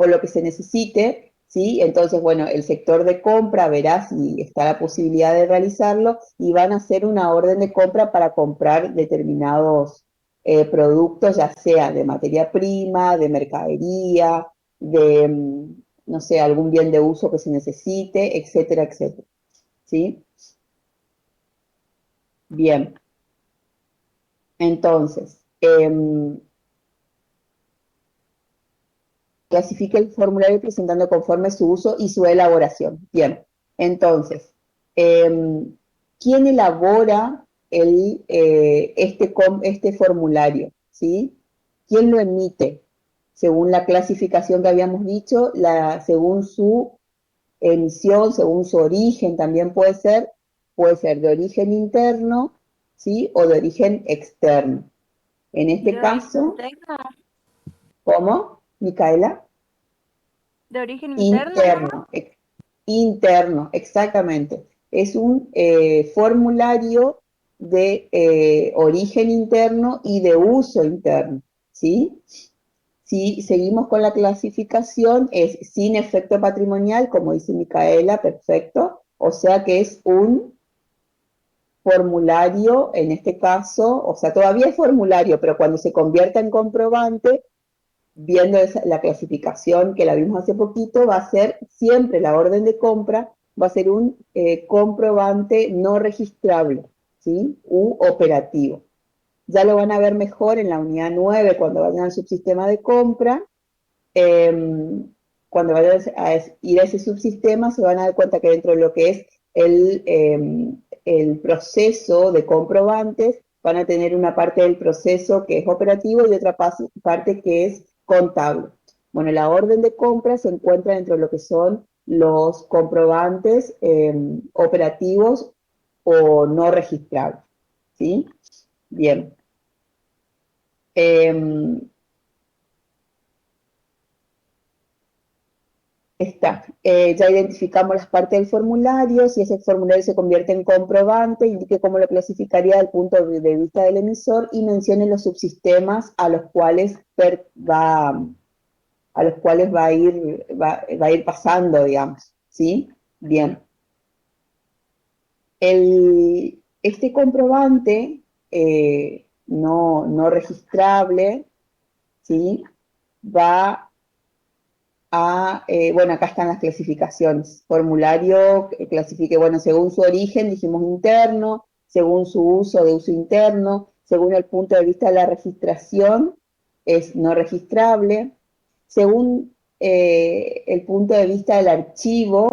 lo que se necesite, ¿sí? Entonces, bueno, el sector de compra verá si está la posibilidad de realizarlo y van a hacer una orden de compra para comprar determinados productos, ya sea de materia prima, de mercadería, no sé, algún bien de uso que se necesite, etcétera, etcétera, ¿sí? Bien, entonces, clasifique el formulario presentando conforme su uso y su elaboración. Bien, entonces, ¿quién elabora este formulario? ¿Sí? ¿Quién lo emite? Según la clasificación que habíamos dicho, según su emisión, según su origen también puede ser de origen interno, ¿sí? O de origen externo. En este ¿De origen caso, interno? ¿cómo, Micaela? ¿De origen interno, mamá? Interno, interno, exactamente. Es un formulario de origen interno y de uso interno, ¿sí? Si seguimos con la clasificación, es sin efecto patrimonial, como dice Micaela, perfecto. O sea que es un formulario, en este caso, o sea, todavía es formulario, pero cuando se convierta en comprobante, viendo la clasificación que la vimos hace poquito, va a ser siempre la orden de compra, va a ser un comprobante no registrable, ¿sí? U operativo. Ya lo van a ver mejor en la unidad 9 cuando vayan al subsistema de compra. Cuando vayan a ir a ese subsistema se van a dar cuenta que dentro de lo que es el proceso de comprobantes van a tener una parte del proceso que es operativo y otra parte que es contable. Bueno, la orden de compra se encuentra dentro de lo que son los comprobantes operativos o no registrables, ¿sí? Bien. Está. Ya identificamos las partes del formulario. Si ese formulario se convierte en comprobante, indique cómo lo clasificaría desde el punto de vista del emisor y mencione los subsistemas a los cuales va a ir pasando, digamos. ¿Sí? Bien. Este comprobante no registrable, ¿sí? Va bueno, acá están las clasificaciones. Formulario clasifique, bueno, según su origen, dijimos interno, según su uso de uso interno, según el punto de vista de la registración, es no registrable, según el punto de vista del archivo,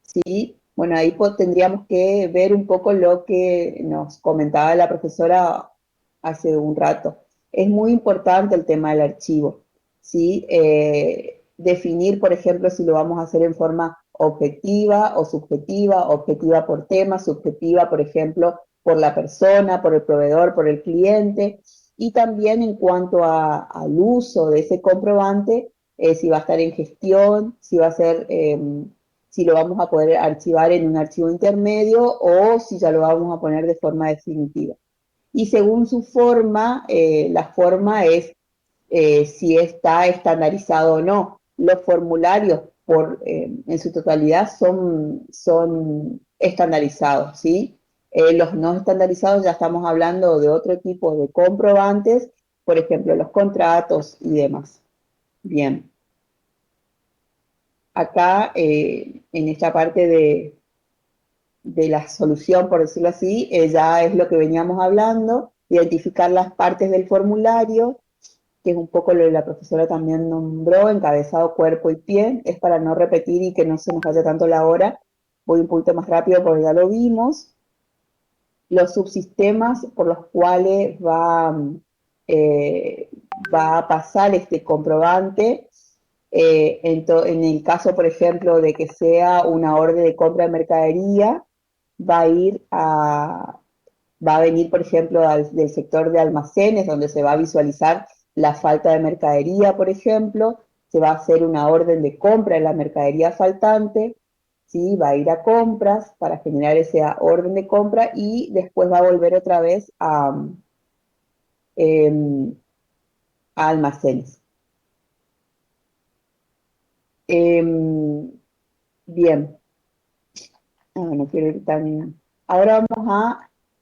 ¿sí? Bueno, ahí tendríamos que ver un poco lo que nos comentaba la profesora hace un rato. Es muy importante el tema del archivo, ¿sí? Definir, por ejemplo, si lo vamos a hacer en forma objetiva o subjetiva, objetiva por tema, subjetiva, por ejemplo, por la persona, por el proveedor, por el cliente, y también en cuanto al uso de ese comprobante, si va a estar en gestión, si va a ser si lo vamos a poder archivar en un archivo intermedio o si ya lo vamos a poner de forma definitiva. Y según su forma, la forma es si está estandarizado o no. Los formularios en su totalidad son estandarizados, ¿sí? Los no estandarizados ya estamos hablando de otro tipo de comprobantes, por ejemplo, los contratos y demás. Bien. Acá, en esta parte de la solución, por decirlo así, ya es lo que veníamos hablando, identificar las partes del formulario, que es un poco lo que la profesora también nombró, encabezado, cuerpo y pie, es para no repetir y que no se nos vaya tanto la hora. Voy un poquito más rápido porque ya lo vimos. Los subsistemas por los cuales va a pasar este comprobante, en el caso, por ejemplo, de que sea una orden de compra de mercadería, va a ir va a venir, por ejemplo, del sector de almacenes, donde se va a visualizar la falta de mercadería, por ejemplo, se va a hacer una orden de compra de la mercadería faltante, ¿sí? Va a ir a compras para generar esa orden de compra y después va a volver otra vez a almacenes. Bien, no quiero ir tan... Ahora vamos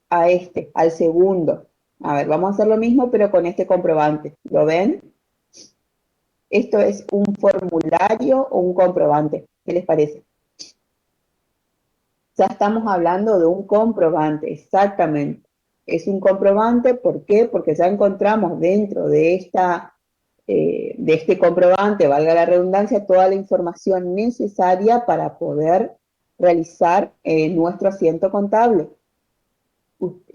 al segundo. A ver, vamos a hacer lo mismo, pero con este comprobante. ¿Lo ven? Esto es un formulario o un comprobante. ¿Qué les parece? Ya estamos hablando de un comprobante, exactamente. Es un comprobante, ¿por qué? Porque ya encontramos dentro de este comprobante, valga la redundancia, toda la información necesaria para poder realizar nuestro asiento contable.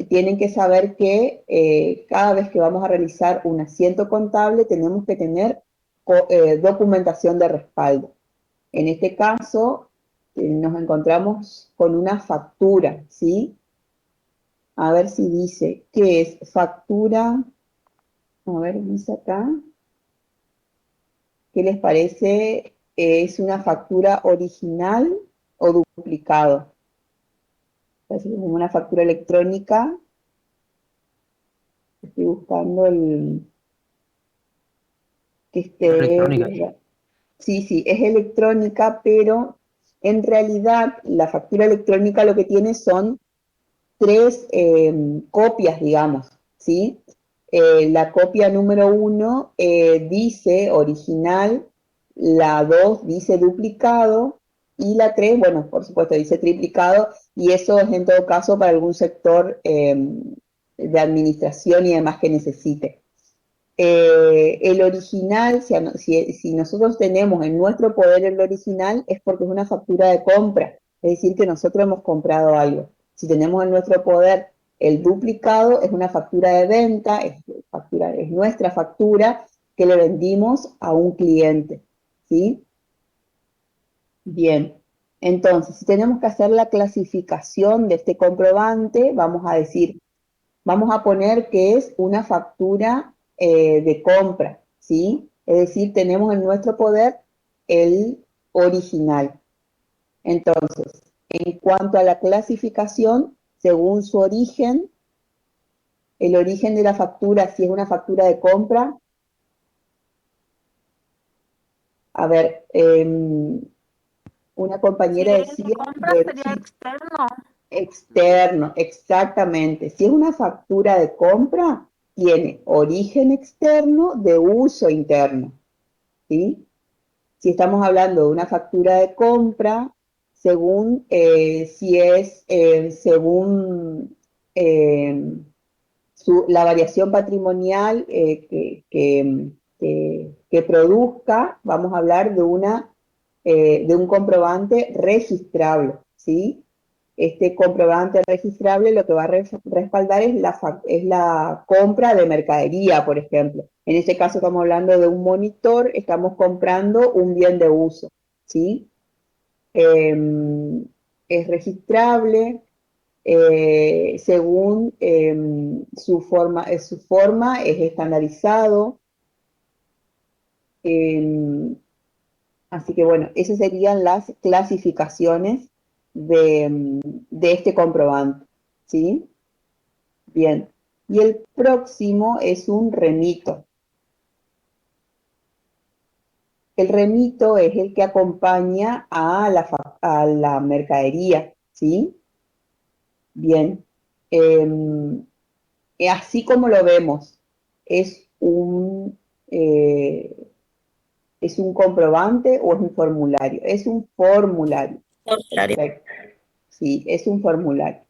Tienen que saber que cada vez que vamos a realizar un asiento contable tenemos que tener documentación de respaldo. En este caso nos encontramos con una factura, ¿sí? A ver si dice, ¿qué es factura? A ver, dice acá. ¿Qué les parece? ¿Es una factura original o duplicado? Parece como una factura electrónica. Estoy buscando que Electrónica. Sí, sí, es electrónica, pero en realidad la factura electrónica lo que tiene son tres copias, digamos, ¿sí? La copia número 1 dice original, la 2 dice duplicado y la 3, bueno, por supuesto, dice triplicado y eso es en todo caso para algún sector de administración y demás que necesite. El original, si nosotros tenemos en nuestro poder el original, es porque es una factura de compra, es decir, que nosotros hemos comprado algo. Si tenemos en nuestro poder el duplicado, es una factura de venta, es nuestra factura que le vendimos a un cliente, ¿sí? Bien, entonces, si tenemos que hacer la clasificación de este comprobante, vamos a poner que es una factura de compra, ¿sí? Es decir, tenemos en nuestro poder el original. Entonces, en cuanto a la clasificación, según su origen, el origen de la factura, si es una factura de compra, a ver, una Si compañera es de decía compra, de sería origen externo. externo, exactamente. Si es una factura de compra, tiene origen externo de uso interno, ¿sí? Si estamos hablando de una factura de compra, según si es según la variación patrimonial que produzca, vamos a hablar de un comprobante registrable, ¿sí? Este comprobante registrable lo que va a respaldar es la compra de mercadería, por ejemplo. En este caso estamos hablando de un monitor, estamos comprando un bien de uso, ¿sí? Es registrable según su forma es estandarizado. eh, Así que bueno, esas serían las clasificaciones de este comprobante, ¿sí? Bien. Y el próximo es un remito. El remito es el que acompaña a la mercadería, ¿sí? Bien. Así como lo vemos, es eh, ¿es un comprobante o es un formulario? Es un formulario. Formulario. Perfecto. Sí, es un formulario.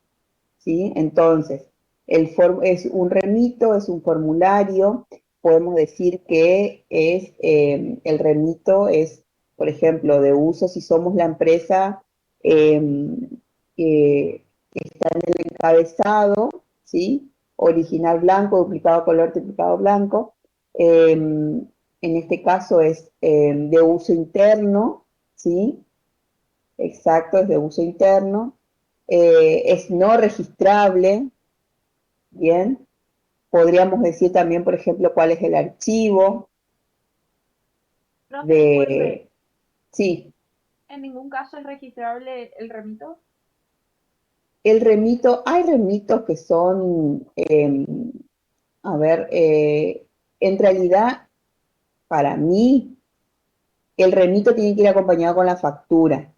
¿Sí? Entonces, es un remito, es un formulario. Podemos decir que el remito es, por ejemplo, de uso si somos la empresa eh, que está en el encabezado, ¿sí? Original blanco, duplicado color, triplicado blanco. En este caso es de uso interno, ¿sí? Exacto, es de uso interno. Es no registrable, ¿bien? Podríamos decir también, por ejemplo, cuál es el archivo Profe, disculpe, de... Sí, ¿en ningún caso es registrable el remito? el remito, hay remitos que son, a ver, en realidad, para mí, el remito tiene que ir acompañado con la factura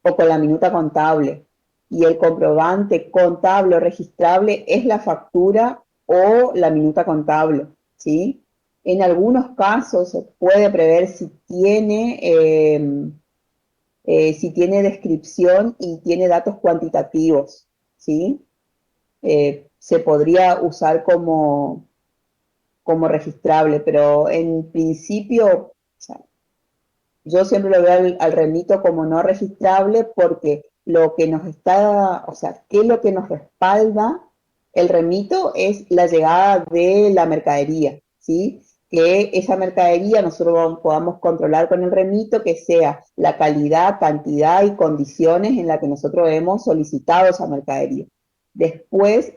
o con la minuta contable. Y el comprobante contable o registrable es la factura o la minuta contable, ¿sí? En algunos casos se puede prever si tiene descripción y tiene datos cuantitativos, ¿sí? Se podría usar como registrable, pero en principio, o sea, yo siempre lo veo al remito como no registrable porque lo que nos está, o sea, ¿qué es lo que nos respalda el remito? Es la llegada de la mercadería, ¿sí? Que esa mercadería nosotros podamos controlar con el remito, que sea la calidad, cantidad y condiciones en la que nosotros hemos solicitado esa mercadería. Después,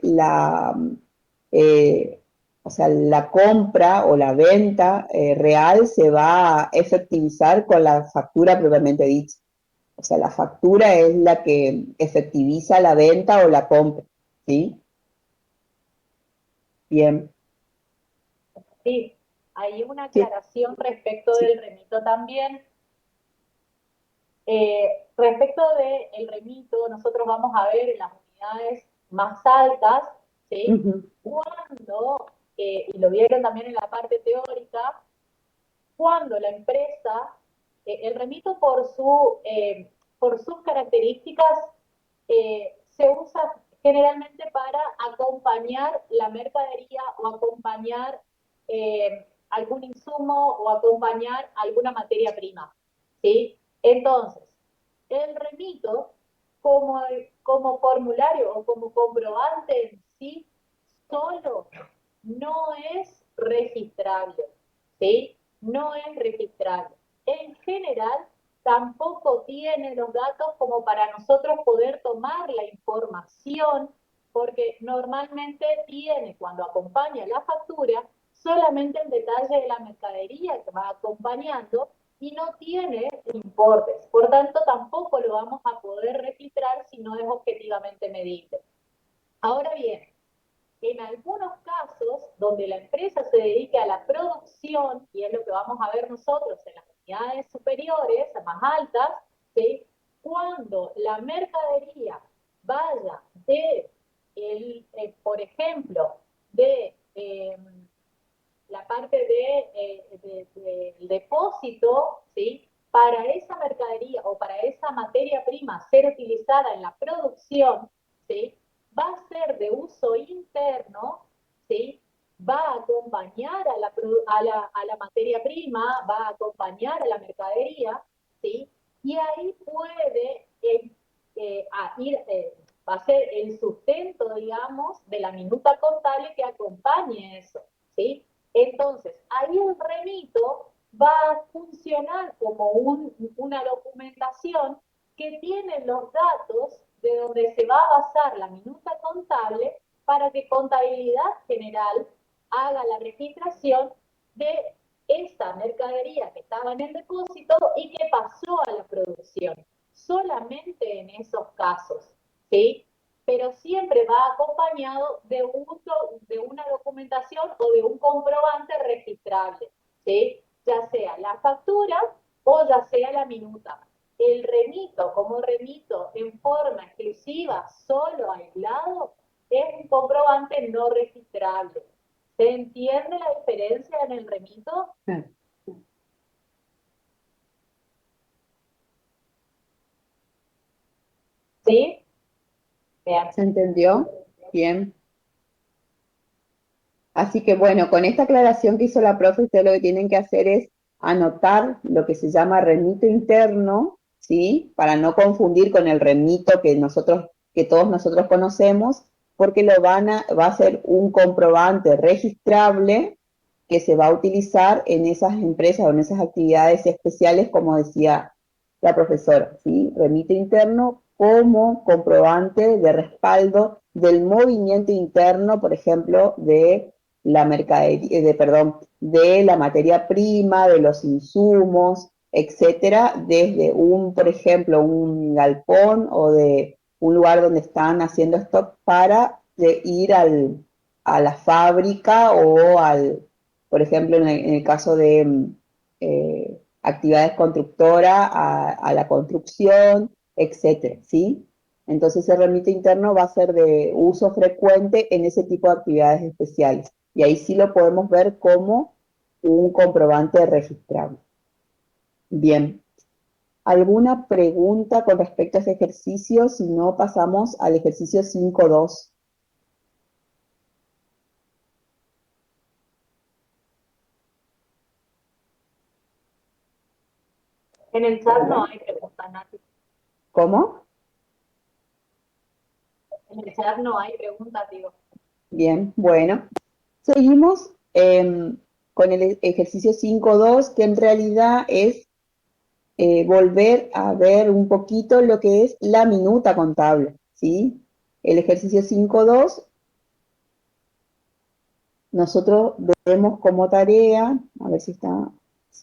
eh, o sea, la compra o la venta real se va a efectivizar con la factura propiamente dicha. O sea, la factura es la que efectiviza la venta o la compra, ¿sí? Bien. Sí, hay una Sí, aclaración respecto sí. del remito también. Respecto del remito, nosotros vamos a ver en las unidades más altas, ¿sí? Ujú. Cuando, y lo vieron también en la parte teórica, cuando la empresa, el remito por sus características, se usa generalmente para acompañar la mercadería o acompañar algún insumo o acompañar alguna materia prima, ¿sí? Entonces, el remito como formulario o como comprobante en sí solo no es registrable, ¿sí? No es registrable. En general, tampoco tiene los datos como para nosotros poder tomar la información, porque normalmente tiene, cuando acompaña la factura, solamente el detalle de la mercadería que va acompañando y no tiene el importes. Por tanto, tampoco lo vamos a poder registrar si no es objetivamente medible. Ahora bien, en algunos casos donde la empresa se dedique a la producción, y es lo que vamos a ver nosotros en las unidades superiores, más altas, ¿sí? Cuando la mercadería vaya por ejemplo, de la parte del depósito, ¿sí? Para esa mercadería o para esa materia prima ser utilizada en la producción, ¿sí? Va a ser de uso interno, ¿sí? Va a acompañar a la materia prima, va a acompañar a la mercadería, ¿sí? Y ahí puede va a ser el sustento, digamos, de la minuta contable que acompañe eso, ¿sí? Entonces, ahí el remito va a funcionar como una documentación que tiene los datos de donde se va a basar la minuta contable para que Contabilidad General haga la registración de esa mercadería que estaba en el depósito y que pasó a la producción. Solamente en esos casos, ¿sí? Pero siempre va acompañado de una documentación o de un comprobante registrable, ¿sí? Ya sea la factura o ya sea la minuta. El remito, como remito en forma exclusiva, solo aislado, es un comprobante no registrable. ¿Se entiende la diferencia en el remito? ¿Sí? Bien. ¿Se entendió? Bien. Así que bueno, con esta aclaración que hizo la profe, ustedes lo que tienen que hacer es anotar lo que se llama remito interno, ¿sí? Para no confundir con el remito que todos nosotros conocemos, porque va a ser un comprobante registrable que se va a utilizar en esas empresas o en esas actividades especiales, como decía la profesora, ¿sí? Remito interno como comprobante de respaldo del movimiento interno, por ejemplo, de la mercadería, de la materia prima, de los insumos, etcétera, desde por ejemplo, un galpón o de un lugar donde están haciendo stock para ir a la fábrica o por ejemplo, en el caso de actividades constructoras, a la construcción, etcétera, ¿sí? Entonces el remito interno va a ser de uso frecuente en ese tipo de actividades especiales. Y ahí sí lo podemos ver como un comprobante registrable. Bien. ¿Alguna pregunta con respecto a ese ejercicio? Si no, pasamos al ejercicio 5.2. En el chat no hay preguntas, Nati. ¿Cómo? En el chat no hay preguntas, digo. Bien, bueno. Seguimos con el ejercicio 5.2, que en realidad es volver a ver un poquito lo que es la minuta contable, ¿sí? El ejercicio 5.2, nosotros vemos como tarea, a ver si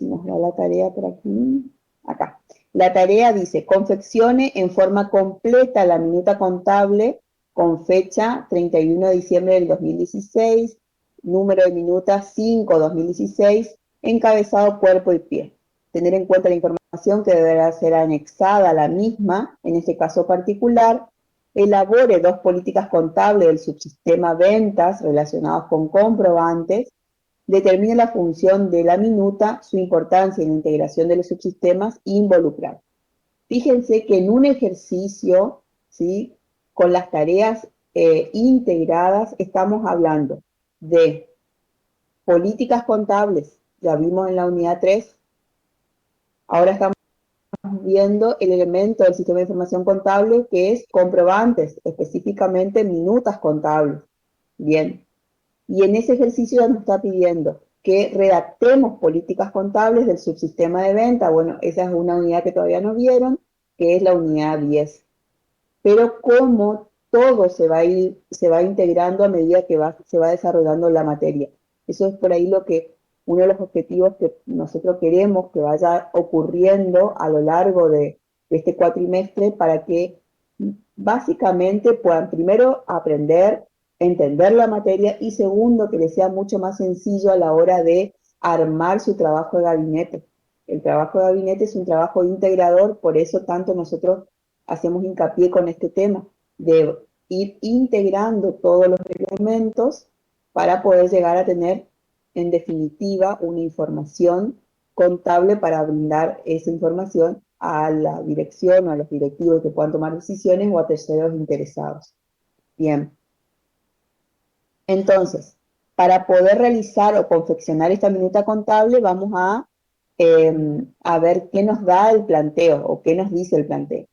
nos da la tarea por aquí, acá. La tarea dice, confeccione en forma completa la minuta contable con fecha 31 de diciembre del 2016, número de minuta 5-2016, encabezado, cuerpo y pie. Tener en cuenta la información que deberá ser anexada a la misma, en este caso particular, elabore 2 políticas contables del subsistema ventas relacionados con comprobantes, determine la función de la minuta, su importancia en la integración de los subsistemas involucrados. Fíjense que en un ejercicio, ¿sí? Con las tareas integradas, estamos hablando de políticas contables, ya vimos en la unidad 3, ahora estamos viendo el elemento del sistema de información contable que es comprobantes, específicamente minutas contables. Bien, y en ese ejercicio ya nos está pidiendo que redactemos políticas contables del subsistema de venta. Bueno, esa es una unidad que todavía no vieron, que es la unidad 10. Pero cómo todo se va integrando a medida que se va desarrollando la materia. Eso es por ahí lo que uno de los objetivos que nosotros queremos que vaya ocurriendo a lo largo de este cuatrimestre para que básicamente puedan primero aprender, entender la materia y segundo que les sea mucho más sencillo a la hora de armar su trabajo de gabinete. El trabajo de gabinete es un trabajo integrador, por eso tanto nosotros hacemos hincapié con este tema, de ir integrando todos los elementos para poder llegar a tener, en definitiva, una información contable para brindar esa información a la dirección o a los directivos que puedan tomar decisiones o a terceros interesados. Bien. Entonces, para poder realizar o confeccionar esta minuta contable, vamos a ver qué nos da el planteo o qué nos dice el planteo.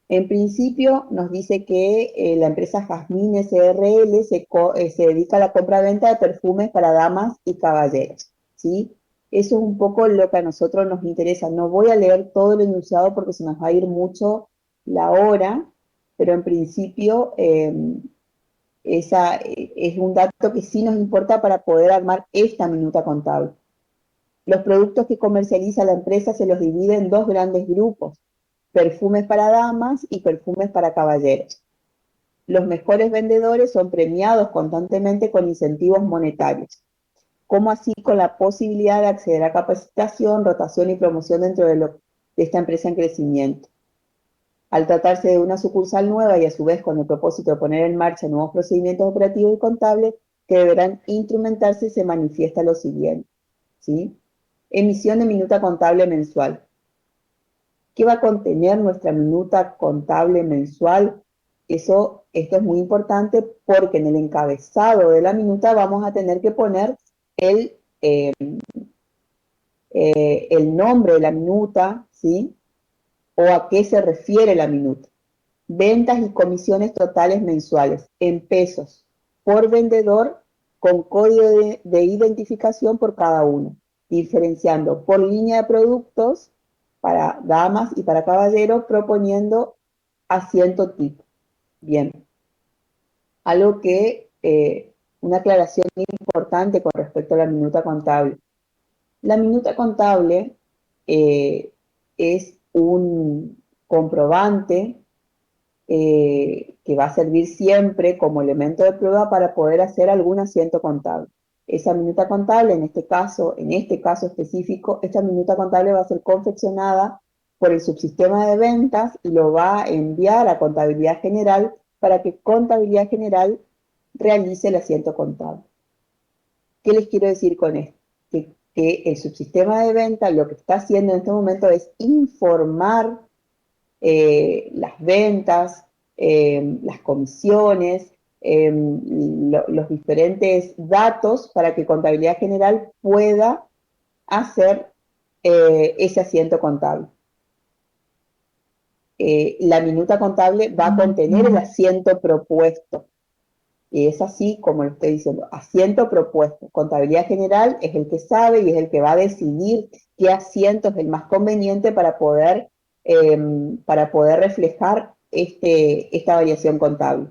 En principio nos dice que la empresa Jazmín SRL se dedica a la compra-venta de perfumes para damas y caballeros, ¿sí? Eso es un poco lo que a nosotros nos interesa. No voy a leer todo el enunciado porque se nos va a ir mucho la hora, pero en principio es un dato que sí nos importa para poder armar esta minuta contable. Los productos que comercializa la empresa se los divide en dos grandes grupos: perfumes para damas y perfumes para caballeros. Los mejores vendedores son premiados constantemente con incentivos monetarios, como así con la posibilidad de acceder a capacitación, rotación y promoción dentro de esta empresa en crecimiento. Al tratarse de una sucursal nueva y a su vez con el propósito de poner en marcha nuevos procedimientos operativos y contables que deberán instrumentarse, se manifiesta lo siguiente, ¿sí? Emisión de minuta contable mensual. ¿Qué va a contener nuestra minuta contable mensual? Esto es muy importante porque en el encabezado de la minuta vamos a tener que poner el nombre de la minuta, ¿sí? O a qué se refiere la minuta. Ventas y comisiones totales mensuales en pesos por vendedor con código de identificación por cada uno, diferenciando por línea de productos para damas y para caballeros, proponiendo asiento tipo. Bien, algo que, una aclaración importante con respecto a la minuta contable. La minuta contable es un comprobante que va a servir siempre como elemento de prueba para poder hacer algún asiento contable. Esa minuta contable, en este caso específico, esta minuta contable va a ser confeccionada por el subsistema de ventas y lo va a enviar a Contabilidad General para que Contabilidad General realice el asiento contable. ¿Qué les quiero decir con esto? Que el subsistema de ventas lo que está haciendo en este momento es informar las ventas, las comisiones, los diferentes datos para que Contabilidad General pueda hacer ese asiento contable. La minuta contable va a contener el asiento propuesto. Y es así como lo estoy diciendo, asiento propuesto. Contabilidad General es el que sabe y es el que va a decidir qué asiento es el más conveniente para poder reflejar esta variación contable.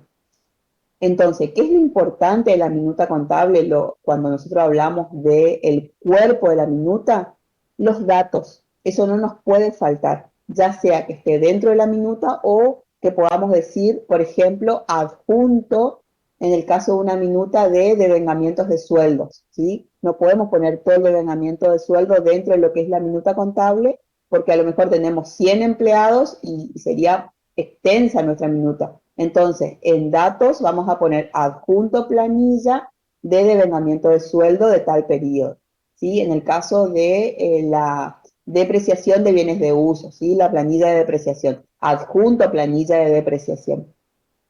Entonces, ¿qué es lo importante de la minuta contable cuando nosotros hablamos del cuerpo de la minuta? Los datos. Eso no nos puede faltar, ya sea que esté dentro de la minuta o que podamos decir, por ejemplo, adjunto en el caso de una minuta de devengamientos de sueldos, ¿sí? No podemos poner todo el devengamiento de sueldo dentro de lo que es la minuta contable, porque a lo mejor tenemos 100 empleados y sería extensa nuestra minuta. Entonces, en datos vamos a poner adjunto planilla de devengamiento de sueldo de tal periodo, ¿sí? En el caso de la depreciación de bienes de uso, ¿sí? La planilla de depreciación, adjunto planilla de depreciación.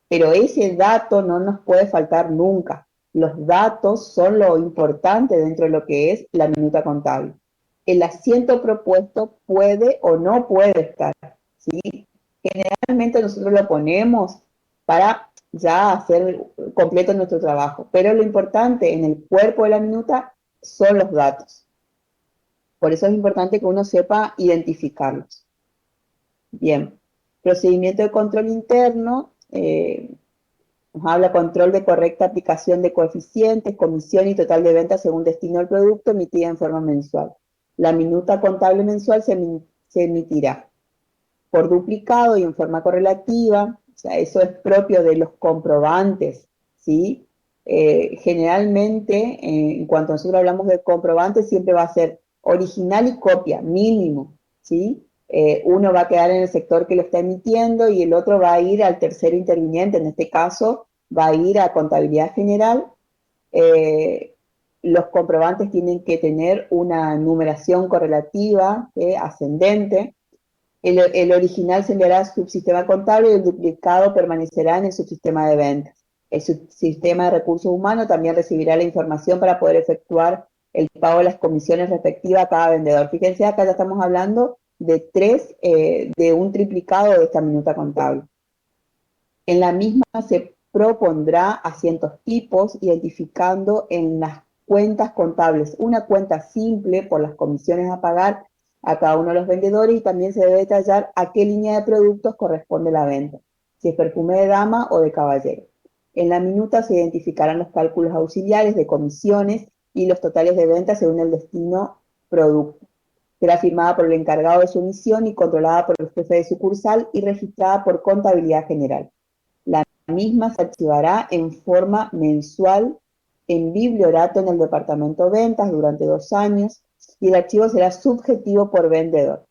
Pero ese dato no nos puede faltar nunca. Los datos son lo importante dentro de lo que es la minuta contable. El asiento propuesto puede o no puede estar, ¿sí? Generalmente nosotros lo ponemos para ya hacer completo nuestro trabajo, pero lo importante en el cuerpo de la minuta son los datos. Por eso es importante que uno sepa identificarlos. Bien, procedimiento de control interno. Nos habla control de correcta aplicación de coeficientes, comisión y total de ventas según destino del producto emitida en forma mensual. La minuta contable mensual se emitirá por duplicado y en forma correlativa, o sea, eso es propio de los comprobantes, ¿sí? Generalmente, en cuanto nosotros hablamos de comprobantes, siempre va a ser original y copia, mínimo, ¿sí? Uno va a quedar en el sector que lo está emitiendo y el otro va a ir al tercero interviniente, en este caso va a ir a contabilidad general. Los comprobantes tienen que tener una numeración correlativa, ascendente. El original se enviará al subsistema contable y el duplicado permanecerá en el subsistema de ventas. El subsistema de recursos humanos también recibirá la información para poder efectuar el pago de las comisiones respectivas a cada vendedor. Fíjense, acá ya estamos hablando de de un triplicado de esta minuta contable. En la misma se propondrá asientos tipos, identificando en las cuentas contables una cuenta simple por las comisiones a pagar a cada uno de los vendedores, y también se debe detallar a qué línea de productos corresponde la venta, si es perfume de dama o de caballero. En la minuta se identificarán los cálculos auxiliares de comisiones y los totales de venta según el destino producto. Será firmada por el encargado de su emisión y controlada por el jefe de sucursal y registrada por Contabilidad General. La misma se archivará en forma mensual en bibliorato en el departamento ventas durante 2 años, y el archivo será subjetivo por vendedor.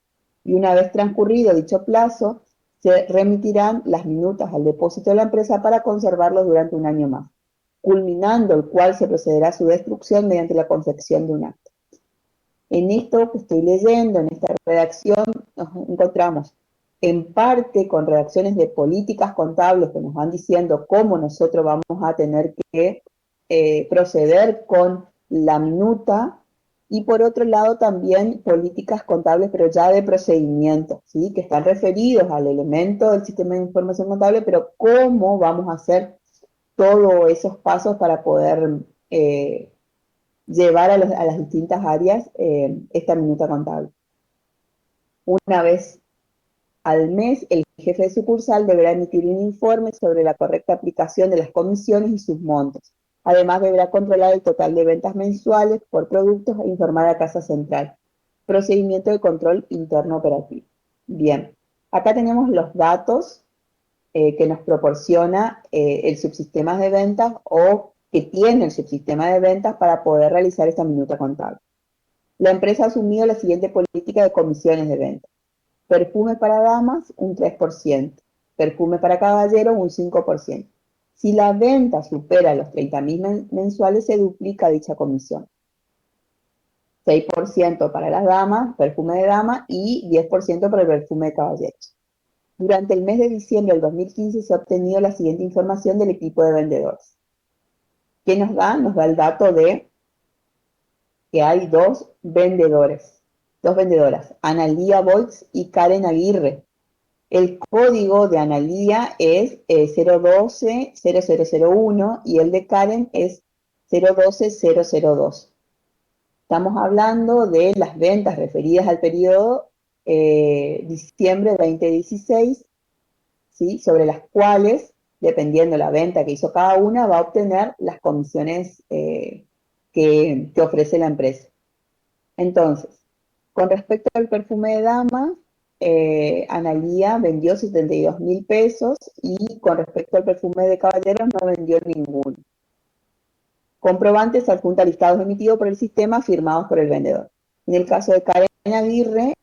Y una vez transcurrido dicho plazo, se remitirán las minutas al depósito de la empresa para conservarlos durante 1 año más, culminando el cual se procederá a su destrucción mediante la confección de un acta. En esto que estoy leyendo, en esta redacción, nos encontramos en parte con redacciones de políticas contables que nos van diciendo cómo nosotros vamos a tener que proceder con la minuta, y por otro lado también políticas contables, pero ya de procedimiento, ¿sí? Que están referidos al elemento del sistema de información contable, pero cómo vamos a hacer todos esos pasos para poder llevar a las distintas áreas esta minuta contable. Una vez al mes, el jefe de sucursal deberá emitir un informe sobre la correcta aplicación de las comisiones y sus montos. Además, deberá controlar el total de ventas mensuales por productos e informar a Casa Central. Procedimiento de control interno operativo. Bien, acá tenemos los datos que nos proporciona el subsistema de ventas, o que tiene el subsistema de ventas para poder realizar esta minuta contable. La empresa ha asumido la siguiente política de comisiones de venta. Perfume para damas, un 3%. Perfume para caballero, un 5%. Si la venta supera los 30.000 mensuales, se duplica dicha comisión. 6% para las damas, perfume de dama, y 10% para el perfume de caballeros. Durante el mes de diciembre del 2015 se ha obtenido la siguiente información del equipo de vendedores. ¿Qué nos da? Nos da el dato de que hay 2 vendedoras, Analía Boix y Karen Aguirre. El código de Analía es 012-0001 y el de Karen es 012-002. Estamos hablando de las ventas referidas al periodo diciembre 2016, ¿sí? Sobre las cuales, dependiendo de la venta que hizo cada una, va a obtener las comisiones que ofrece la empresa. Entonces, con respecto al perfume de dama, Analía vendió 72.000 pesos, y con respecto al perfume de caballeros no vendió ninguno. Comprobantes adjunta listados emitidos por el sistema firmados por el vendedor. En el caso de Karen Aguirre,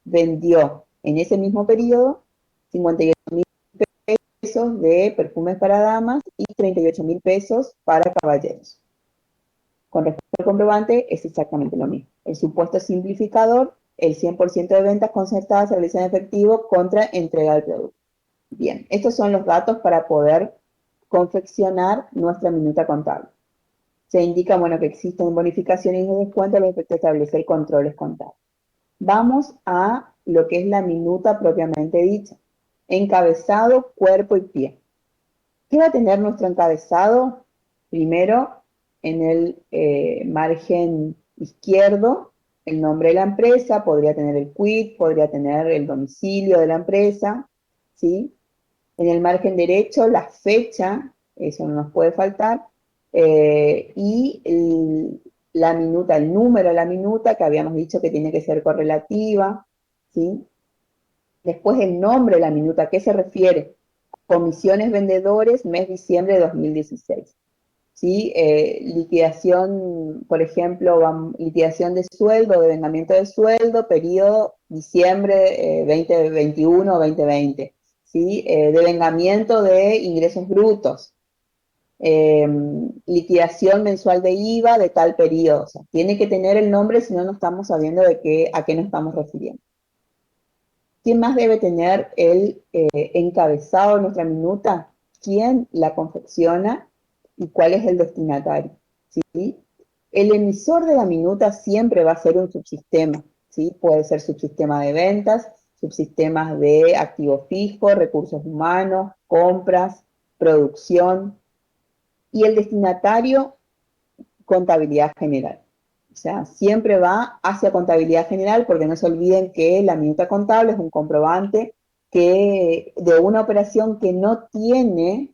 vendió en ese mismo periodo 58.000 pesos de perfumes para damas y 38.000 pesos para caballeros. Con respecto al comprobante es exactamente lo mismo. El supuesto simplificador, el 100% de ventas concertadas se realiza en efectivo contra entrega del producto. Bien, estos son los datos para poder confeccionar nuestra minuta contable. Se indica, bueno, que existen bonificaciones y descuentos respecto a establecer controles contables. Vamos a lo que es la minuta propiamente dicha. Encabezado, cuerpo y pie. ¿Qué va a tener nuestro encabezado? Primero, en el margen izquierdo, el nombre de la empresa, podría tener el quit, podría tener el domicilio de la empresa, ¿sí? En el margen derecho, la fecha, eso no nos puede faltar, y la minuta, el número de la minuta, que habíamos dicho que tiene que ser correlativa, ¿sí? Después el nombre de la minuta, ¿a qué se refiere? Comisiones vendedores, mes diciembre de 2016. ¿Sí? Liquidación, por ejemplo, liquidación de sueldo, devengamiento de sueldo, periodo diciembre 2021 o 2020. ¿Sí? Devengamiento de ingresos brutos. Liquidación mensual de IVA de tal periodo. O sea, tiene que tener el nombre, si no, no estamos sabiendo a qué nos estamos refiriendo. ¿Quién más debe tener el encabezado de nuestra minuta? ¿Quién la confecciona y cuál es el destinatario? ¿Sí? El emisor de la minuta siempre va a ser un subsistema, ¿sí? Puede ser subsistema de ventas, subsistemas de activo fijo, recursos humanos, compras, producción, y el destinatario, contabilidad general. O sea, siempre va hacia contabilidad general, porque no se olviden que la minuta contable es un comprobante de una operación que no tiene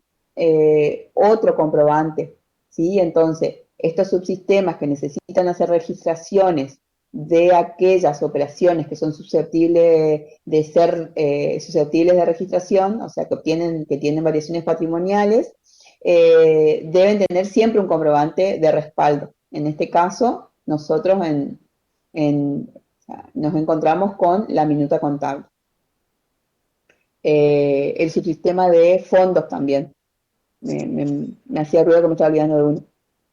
otro comprobante, ¿sí? Entonces, estos subsistemas que necesitan hacer registraciones de aquellas operaciones que son susceptibles de ser susceptibles de registración, o sea, que tienen variaciones patrimoniales, deben tener siempre un comprobante de respaldo. En este caso, nosotros nos encontramos con la minuta contable. El subsistema de fondos también. Me hacía ruido que me estaba olvidando de uno.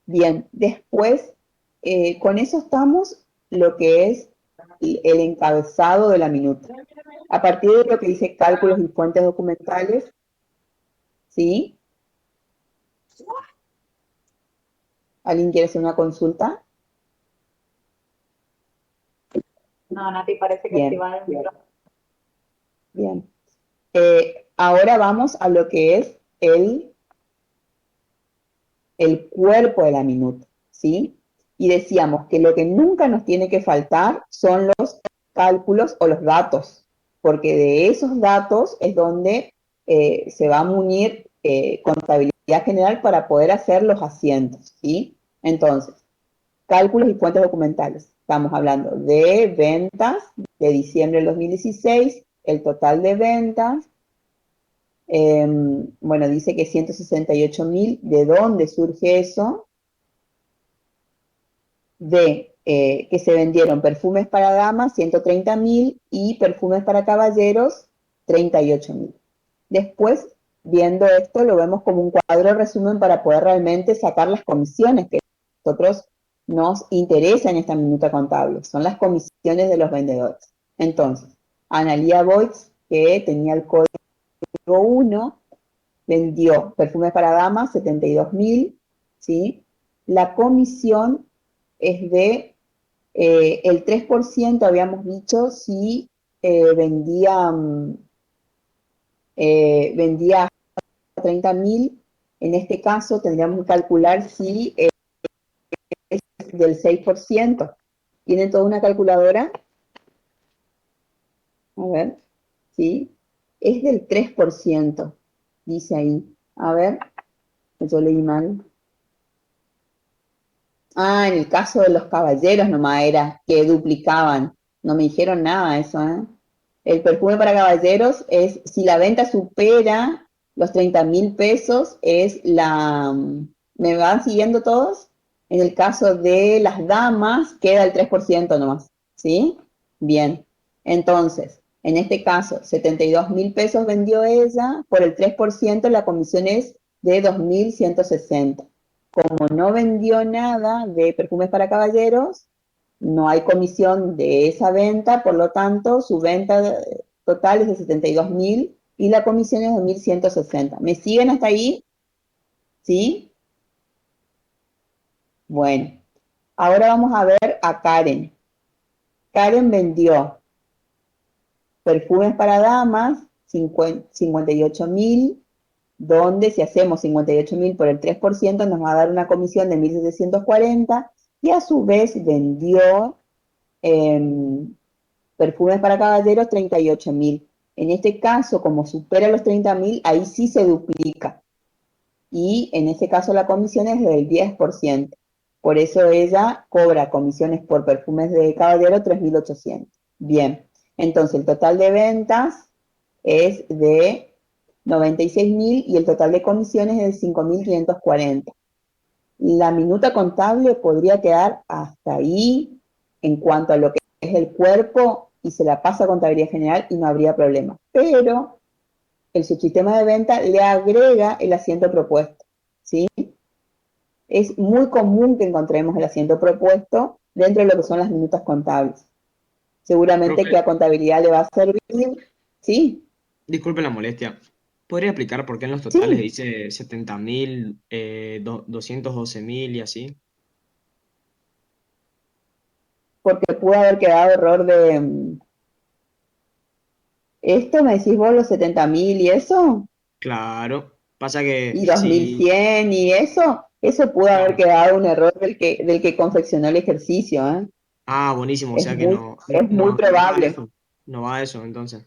Bien, después, con eso estamos lo que es el encabezado de la minuta. A partir de lo que dice cálculos y fuentes documentales, ¿sí? ¿Alguien quiere hacer una consulta? No, Nati, parece que Bien, activar el micrófono. bien. Ahora vamos a lo que es el cuerpo de la minuta, ¿sí? Y decíamos que lo que nunca nos tiene que faltar son los cálculos o los datos, porque de esos datos es donde se va a munir contabilidad general para poder hacer los asientos, ¿sí? Entonces, cálculos y fuentes documentales. Estamos hablando de ventas de diciembre del 2016, el total de ventas. Bueno, dice que 168.000. ¿De dónde surge eso? De que se vendieron perfumes para damas, 130.000, y perfumes para caballeros, 38.000. Después, viendo esto, lo vemos como un cuadro resumen para poder realmente sacar las comisiones que a nosotros nos interesan en esta minuta contable. Son las comisiones de los vendedores. Entonces, Analía Boix, que tenía el código 1, vendió perfumes para damas, 72.000, ¿sí? La comisión es de el 3%, habíamos dicho, si vendía 30.000. En este caso tendríamos que calcular si es del 6%. ¿Tienen toda una calculadora? A ver, ¿sí? Es del 3%, dice ahí. A ver, yo leí mal. Ah, en el caso de los caballeros nomás era que duplicaban. No me dijeron nada de eso, ¿eh? El perfume para caballeros es, si la venta supera los 30.000 pesos, es la... ¿Me van siguiendo todos? En el caso de las damas, queda el 3% nomás, ¿sí? Bien. Entonces, en este caso, 72.000 pesos vendió ella, por el 3% la comisión es de 2.160. Como no vendió nada de perfumes para caballeros, no hay comisión de esa venta, por lo tanto, su venta total es de 72.000 y la comisión es de 2.160. ¿Me siguen hasta ahí? ¿Sí? Bueno, ahora vamos a ver a Karen. Karen vendió perfumes para damas, 58.000, donde si hacemos 58.000 por el 3% nos va a dar una comisión de 1.740, y a su vez vendió perfumes para caballeros, 38.000. En este caso, como supera los 30.000, ahí sí se duplica. Y en ese caso la comisión es del 10%. Por eso ella cobra comisiones por perfumes de caballero 3.800. Bien, entonces el total de ventas es de 96.000 y el total de comisiones es de 5.540. La minuta contable podría quedar hasta ahí en cuanto a lo que es el cuerpo y se la pasa a contabilidad general y no habría problema. Pero el subsistema de venta le agrega el asiento propuesto, ¿sí? Es muy común que encontremos el asiento propuesto dentro de lo que son las minutas contables. Seguramente que Profe, a contabilidad le va a servir, ¿sí? disculpe la molestia. ¿Podría explicar por qué en los totales Sí, dice 70.000, 212.000 y así? porque pudo haber quedado error de... ¿Esto me decís vos los 70.000 y eso? Claro. Pasa que ¿Y dos mil sí, cien y eso pudo haber claro. quedado un error del que confeccionó el ejercicio, ¿eh? Ah, buenísimo. O sea que Es muy no va a probable. eso. No va a eso, entonces.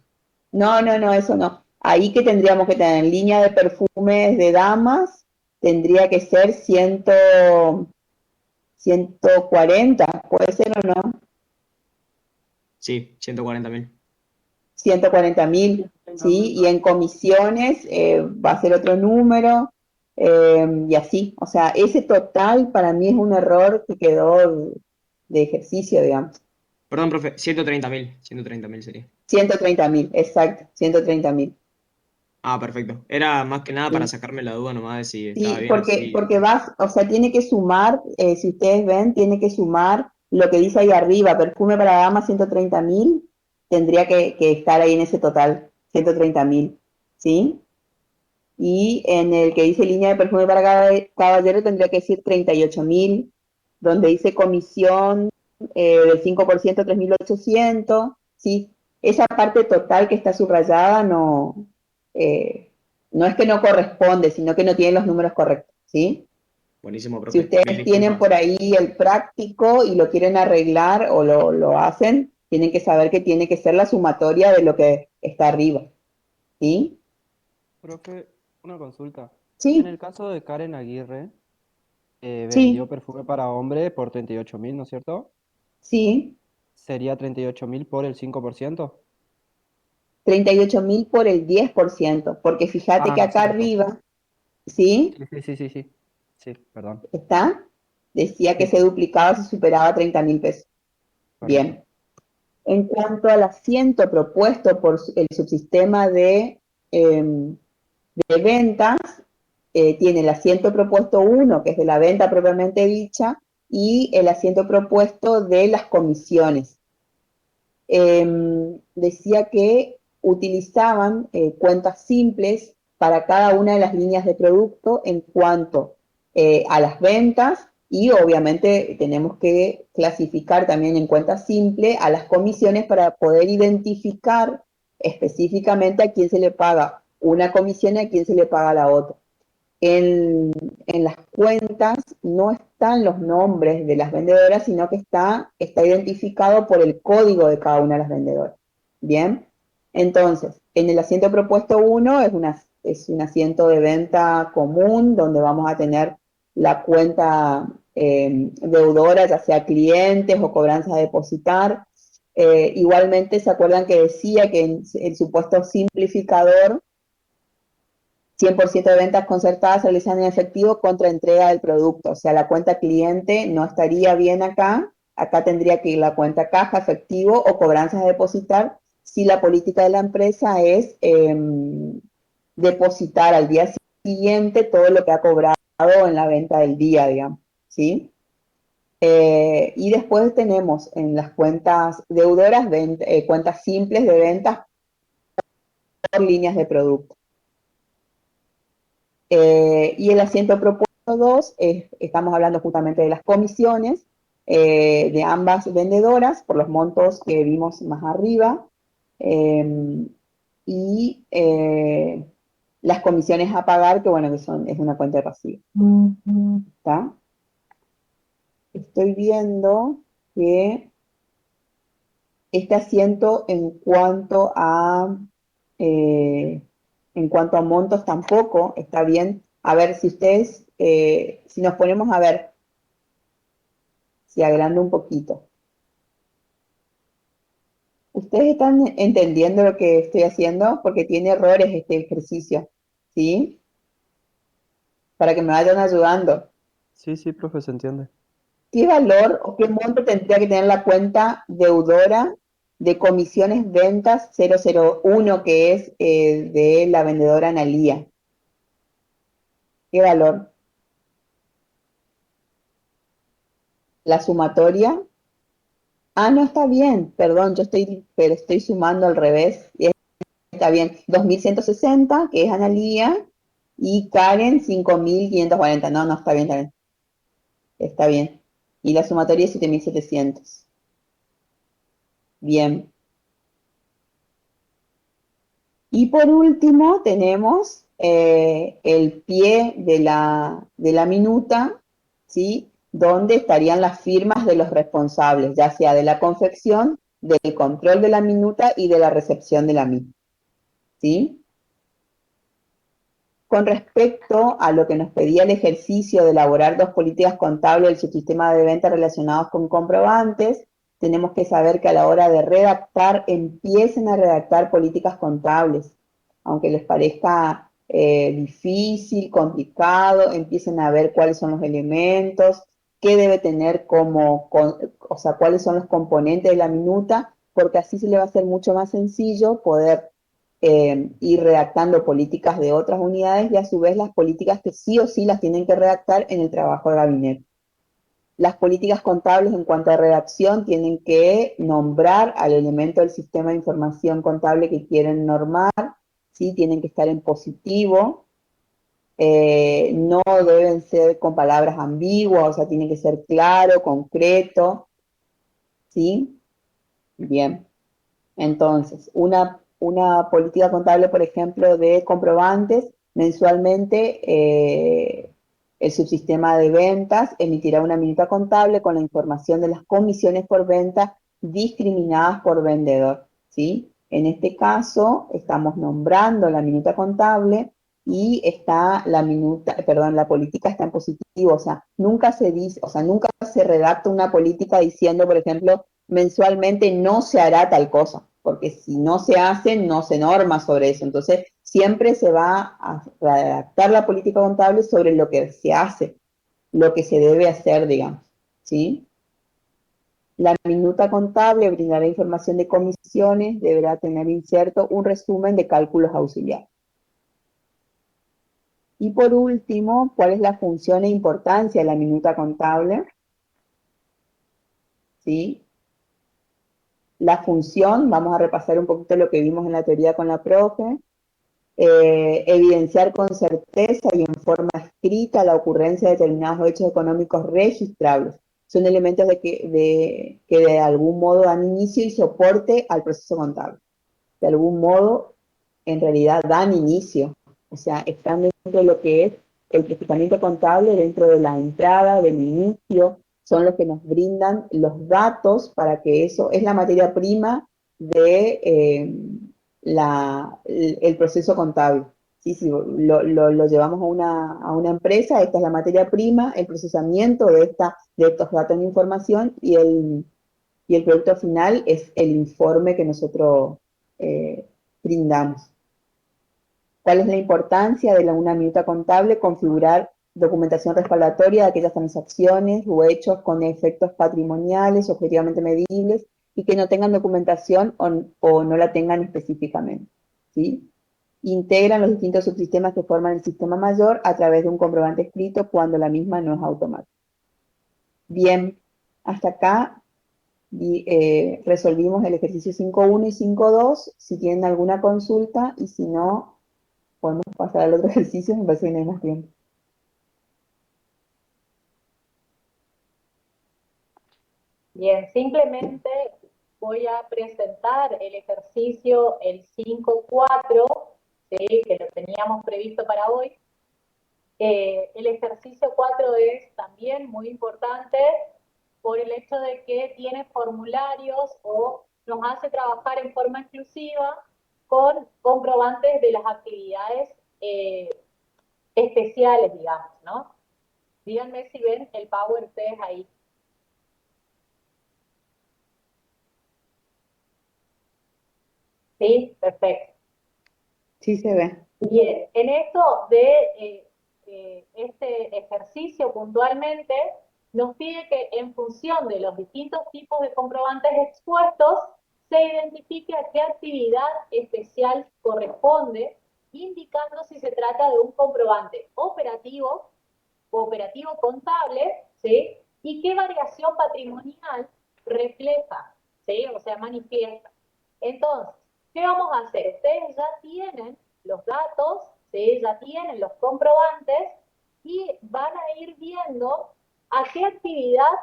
No, no, no, eso no. Ahí que tendríamos que tener en línea de perfumes de damas, tendría que ser 140, puede ser o no, Sí, 140.000. 140.000, ¿sí? Y en comisiones va a ser otro número, y así. O sea, ese total para mí es un error que quedó de ejercicio, digamos. Perdón, profe, 130.000. 130.000 sería. 130.000, exacto, 130.000. Ah, perfecto. Era más que nada para Sí, sacarme la duda nomás de si estaba sí, bien porque, así. porque vas, o sea, tiene que sumar, si ustedes ven, tiene que sumar lo que dice ahí arriba, perfume para dama 130.000, tendría que estar ahí en ese total, 130.000, ¿sí? Y en el que dice línea de perfume para caballero tendría que decir 38.000, donde dice comisión del 5%, 3.800, ¿sí? Esa parte total que está subrayada eh, no es que no corresponde, sino que no tiene los números correctos, ¿sí? Buenísimo, Si profe. Mil ustedes tienen disculpas. por ahí el práctico y lo quieren arreglar o lo hacen, tienen que saber que tiene que ser la sumatoria de lo que está arriba, ¿sí? Profe, una consulta. En Sí, el caso de Karen Aguirre, vendió sí, perfume para hombre por 38.000, ¿no es cierto? sí. ¿Sería 38.000 por el 5%? 38.000 por el 10%, porque fíjate que Ah, acá cierto. arriba, ¿sí? Sí, sí, sí, sí, sí. Sí, perdón. Está, decía que Sí, se duplicaba si superaba 30.000 pesos. correcto. Bien. En cuanto al asiento propuesto por el subsistema de ventas, tiene el asiento propuesto uno, que es de la venta propiamente dicha, y el asiento propuesto de las comisiones. Decía que utilizaban cuentas simples para cada una de las líneas de producto en cuanto a las ventas y obviamente tenemos que clasificar también en cuenta simple a las comisiones para poder identificar específicamente a quién se le paga una comisión y a quién se le paga la otra. En las cuentas no están los nombres de las vendedoras, sino que está identificado por el código de cada una de las vendedoras. Bien, entonces, en el asiento propuesto uno es un asiento de venta común donde vamos a tener la cuenta deudora, ya sea clientes o cobranza a depositar. Igualmente, ¿se acuerdan que decía que en el supuesto simplificador 100% de ventas concertadas se realizan en efectivo contra entrega del producto? O sea, la cuenta cliente no estaría bien acá. Acá tendría que ir la cuenta caja, efectivo o cobranzas a depositar si la política de la empresa es depositar al día siguiente todo lo que ha cobrado en la venta del día, digamos, ¿sí? Y después tenemos en las cuentas deudoras, cuentas simples de ventas por líneas de producto. Y el asiento propuesto 2, estamos hablando justamente de las comisiones de ambas vendedoras por los montos que vimos más arriba. eh, y las comisiones a pagar, que bueno, es una cuenta de pasivo. ¿Está? Estoy viendo que este asiento en cuanto a En cuanto a montos tampoco, está bien. A ver, si ustedes, si nos ponemos a ver, si agrando un poquito. ¿Ustedes están entendiendo lo que estoy haciendo? Porque tiene errores este ejercicio, ¿sí? Para que me vayan ayudando. Sí, sí, profe, se entiende. ¿Qué valor o qué monto tendría que tener la cuenta deudora de comisiones ventas 001, que es de la vendedora Analía? ¿Qué valor? La sumatoria. Ah, no, está bien, perdón, pero estoy sumando al revés. Está bien, 2160, que es Analía, y Karen, 5540. No, no, está bien, está bien. Está bien. Y la sumatoria es 7700. Bien. Y por último tenemos el pie de la minuta, ¿sí? Donde estarían las firmas de los responsables, ya sea de la confección, del control de la minuta y de la recepción de la misma, ¿sí? Con respecto a lo que nos pedía el ejercicio de elaborar dos políticas contables del subsistema de venta relacionados con comprobantes, tenemos que saber que a la hora de redactar, empiecen a redactar políticas contables. Aunque les parezca difícil, complicado, empiecen a ver cuáles son los elementos, qué debe tener o sea, cuáles son los componentes de la minuta, porque así se le va a hacer mucho más sencillo poder ir redactando políticas de otras unidades y a su vez las políticas que sí o sí las tienen que redactar en el trabajo de gabinete. Las políticas contables en cuanto a redacción tienen que nombrar al elemento del sistema de información contable que quieren normar, ¿sí? Tienen que estar en positivo, no deben ser con palabras ambiguas, o sea, tiene que ser claro, concreto, ¿sí? Bien. Entonces, una política contable, por ejemplo, de comprobantes, mensualmente el subsistema de ventas emitirá una minuta contable con la información de las comisiones por venta discriminadas por vendedor, ¿sí? En este caso, estamos nombrando la minuta contable y está la minuta, perdón, la política está en positivo, o sea, nunca se dice, o sea, nunca se redacta una política diciendo, por ejemplo, mensualmente no se hará tal cosa, porque si no se hace, no se norma sobre eso. Entonces, siempre se va a redactar la política contable sobre lo que se hace, lo que se debe hacer, digamos, ¿sí? La minuta contable brindará información de comisiones, deberá tener inserto un resumen de cálculos auxiliares. Y por último, ¿cuál es la función e importancia de la minuta contable? ¿Sí? La función, vamos a repasar un poquito lo que vimos en la teoría con la profe, evidenciar con certeza y en forma escrita la ocurrencia de determinados hechos económicos registrables. Son elementos que de algún modo dan inicio y soporte al proceso contable. De algún modo, en realidad dan inicio, o sea, están dentro de lo que es el procesamiento contable, dentro de la entrada, del inicio, son los que nos brindan los datos para que eso es la materia prima de el proceso contable. Sí, sí, lo llevamos a una empresa, esta es la materia prima, el procesamiento de estos datos de información y el producto final es el informe que nosotros brindamos. ¿Cuál es la importancia de una minuta contable? Configurar documentación respaldatoria de aquellas transacciones o hechos con efectos patrimoniales objetivamente medibles y que no tengan documentación o no la tengan específicamente, ¿sí? Integran los distintos subsistemas que forman el sistema mayor a través de un comprobante escrito cuando la misma no es automática. Bien, hasta acá resolvimos el ejercicio 5.1 y 5.2. Si tienen alguna consulta y si no, podemos pasar al otro ejercicio, me parece que no hay más tiempo. Bien, simplemente voy a presentar el ejercicio, el 5.4, ¿sí? Que lo teníamos previsto para hoy. El ejercicio 4 es también muy importante por el hecho de que tiene formularios o nos hace trabajar en forma exclusiva con comprobantes de las actividades especiales, digamos, ¿no? Díganme si ven el Power ustedes ahí. ¿Sí? Perfecto. Sí se ve. Bien, en esto de este ejercicio puntualmente, nos pide que en función de los distintos tipos de comprobantes expuestos, se identifique a qué actividad especial corresponde, indicando si se trata de un comprobante operativo o operativo contable, ¿sí? Y qué variación patrimonial refleja, ¿sí? O sea, manifiesta. Entonces, ¿qué vamos a hacer? Ustedes ya tienen los datos, ¿sí? Ya tienen los comprobantes y van a ir viendo a qué actividad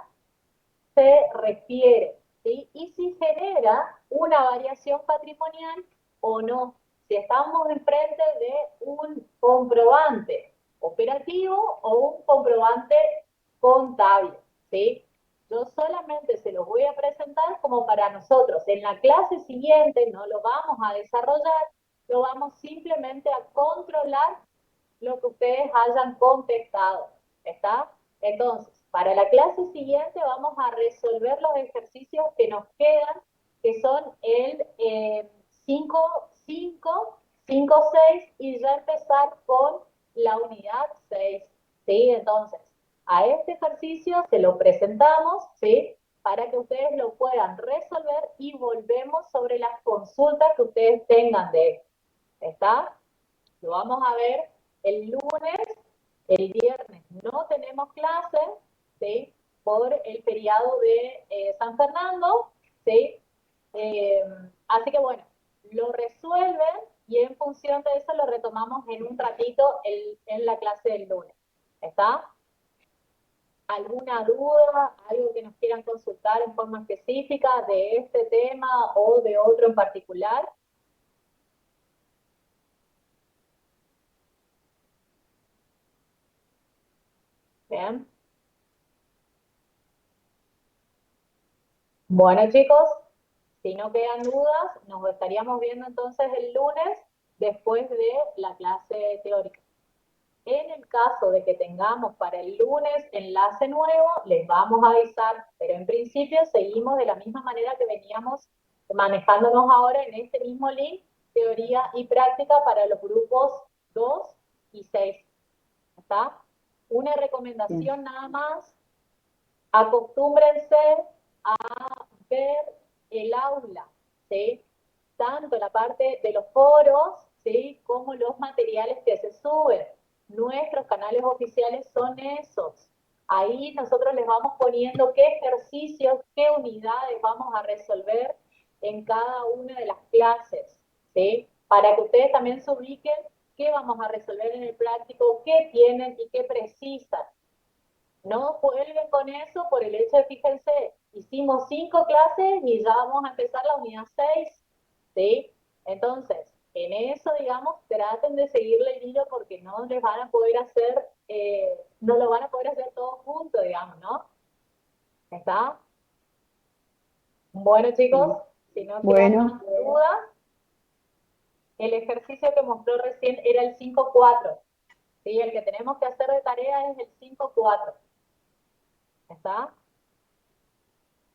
se refiere, ¿sí? Y si genera una variación patrimonial o no. Si estamos enfrente de un comprobante operativo o un comprobante contable, ¿sí? Yo solamente se los voy a presentar como para nosotros. En la clase siguiente no lo vamos a desarrollar, lo vamos simplemente a controlar lo que ustedes hayan contestado, ¿está? Entonces, para la clase siguiente vamos a resolver los ejercicios que nos quedan, que son el 5, 5, 5, 6 y ya empezar con la unidad 6, ¿sí? Entonces, a este ejercicio se lo presentamos, ¿sí? Para que ustedes lo puedan resolver y volvemos sobre las consultas que ustedes tengan de esto, ¿está? Lo vamos a ver el lunes. El viernes no tenemos clase, ¿sí? Por el feriado de San Fernando, ¿sí? Así que bueno, lo resuelven y en función de eso lo retomamos en un ratito en la clase del lunes. ¿Está? ¿Alguna duda, algo que nos quieran consultar en forma específica de este tema o de otro en particular? Bien. Bueno, chicos, si no quedan dudas, nos estaríamos viendo entonces el lunes después de la clase teórica. En el caso de que tengamos para el lunes enlace nuevo, les vamos a avisar, pero en principio seguimos de la misma manera que veníamos manejándonos ahora en este mismo link, teoría y práctica para los grupos 2 y 6. ¿Está? Una recomendación nada más, acostúmbrense a ver el aula, ¿sí? Tanto la parte de los foros, ¿sí? Como los materiales que se suben. Nuestros canales oficiales son esos. Ahí nosotros les vamos poniendo qué ejercicios, qué unidades vamos a resolver en cada una de las clases, ¿sí? Para que ustedes también se ubiquen qué vamos a resolver en el práctico, qué tienen y qué precisan. No jueguen con eso por el hecho de, fíjense, hicimos 5 clases y ya vamos a empezar la unidad 6, ¿sí? Entonces, en eso, digamos, traten de seguirle el hilo porque no les van a poder hacer, no lo van a poder hacer todos juntos, digamos, ¿no? ¿Está? Bueno, chicos, si no quedan Bueno, más dudas, el ejercicio que mostró recién era el 5-4, ¿sí? El que tenemos que hacer de tarea es el 5-4. ¿Está?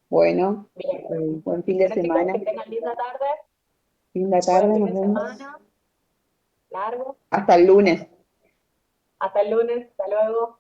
bueno, Bien. buen fin de Bueno, chicos, semana. que tengan linda tarde. Linda Buen tarde, fin nos de vemos. semana. Largo. Hasta el lunes. Hasta el lunes. Hasta luego.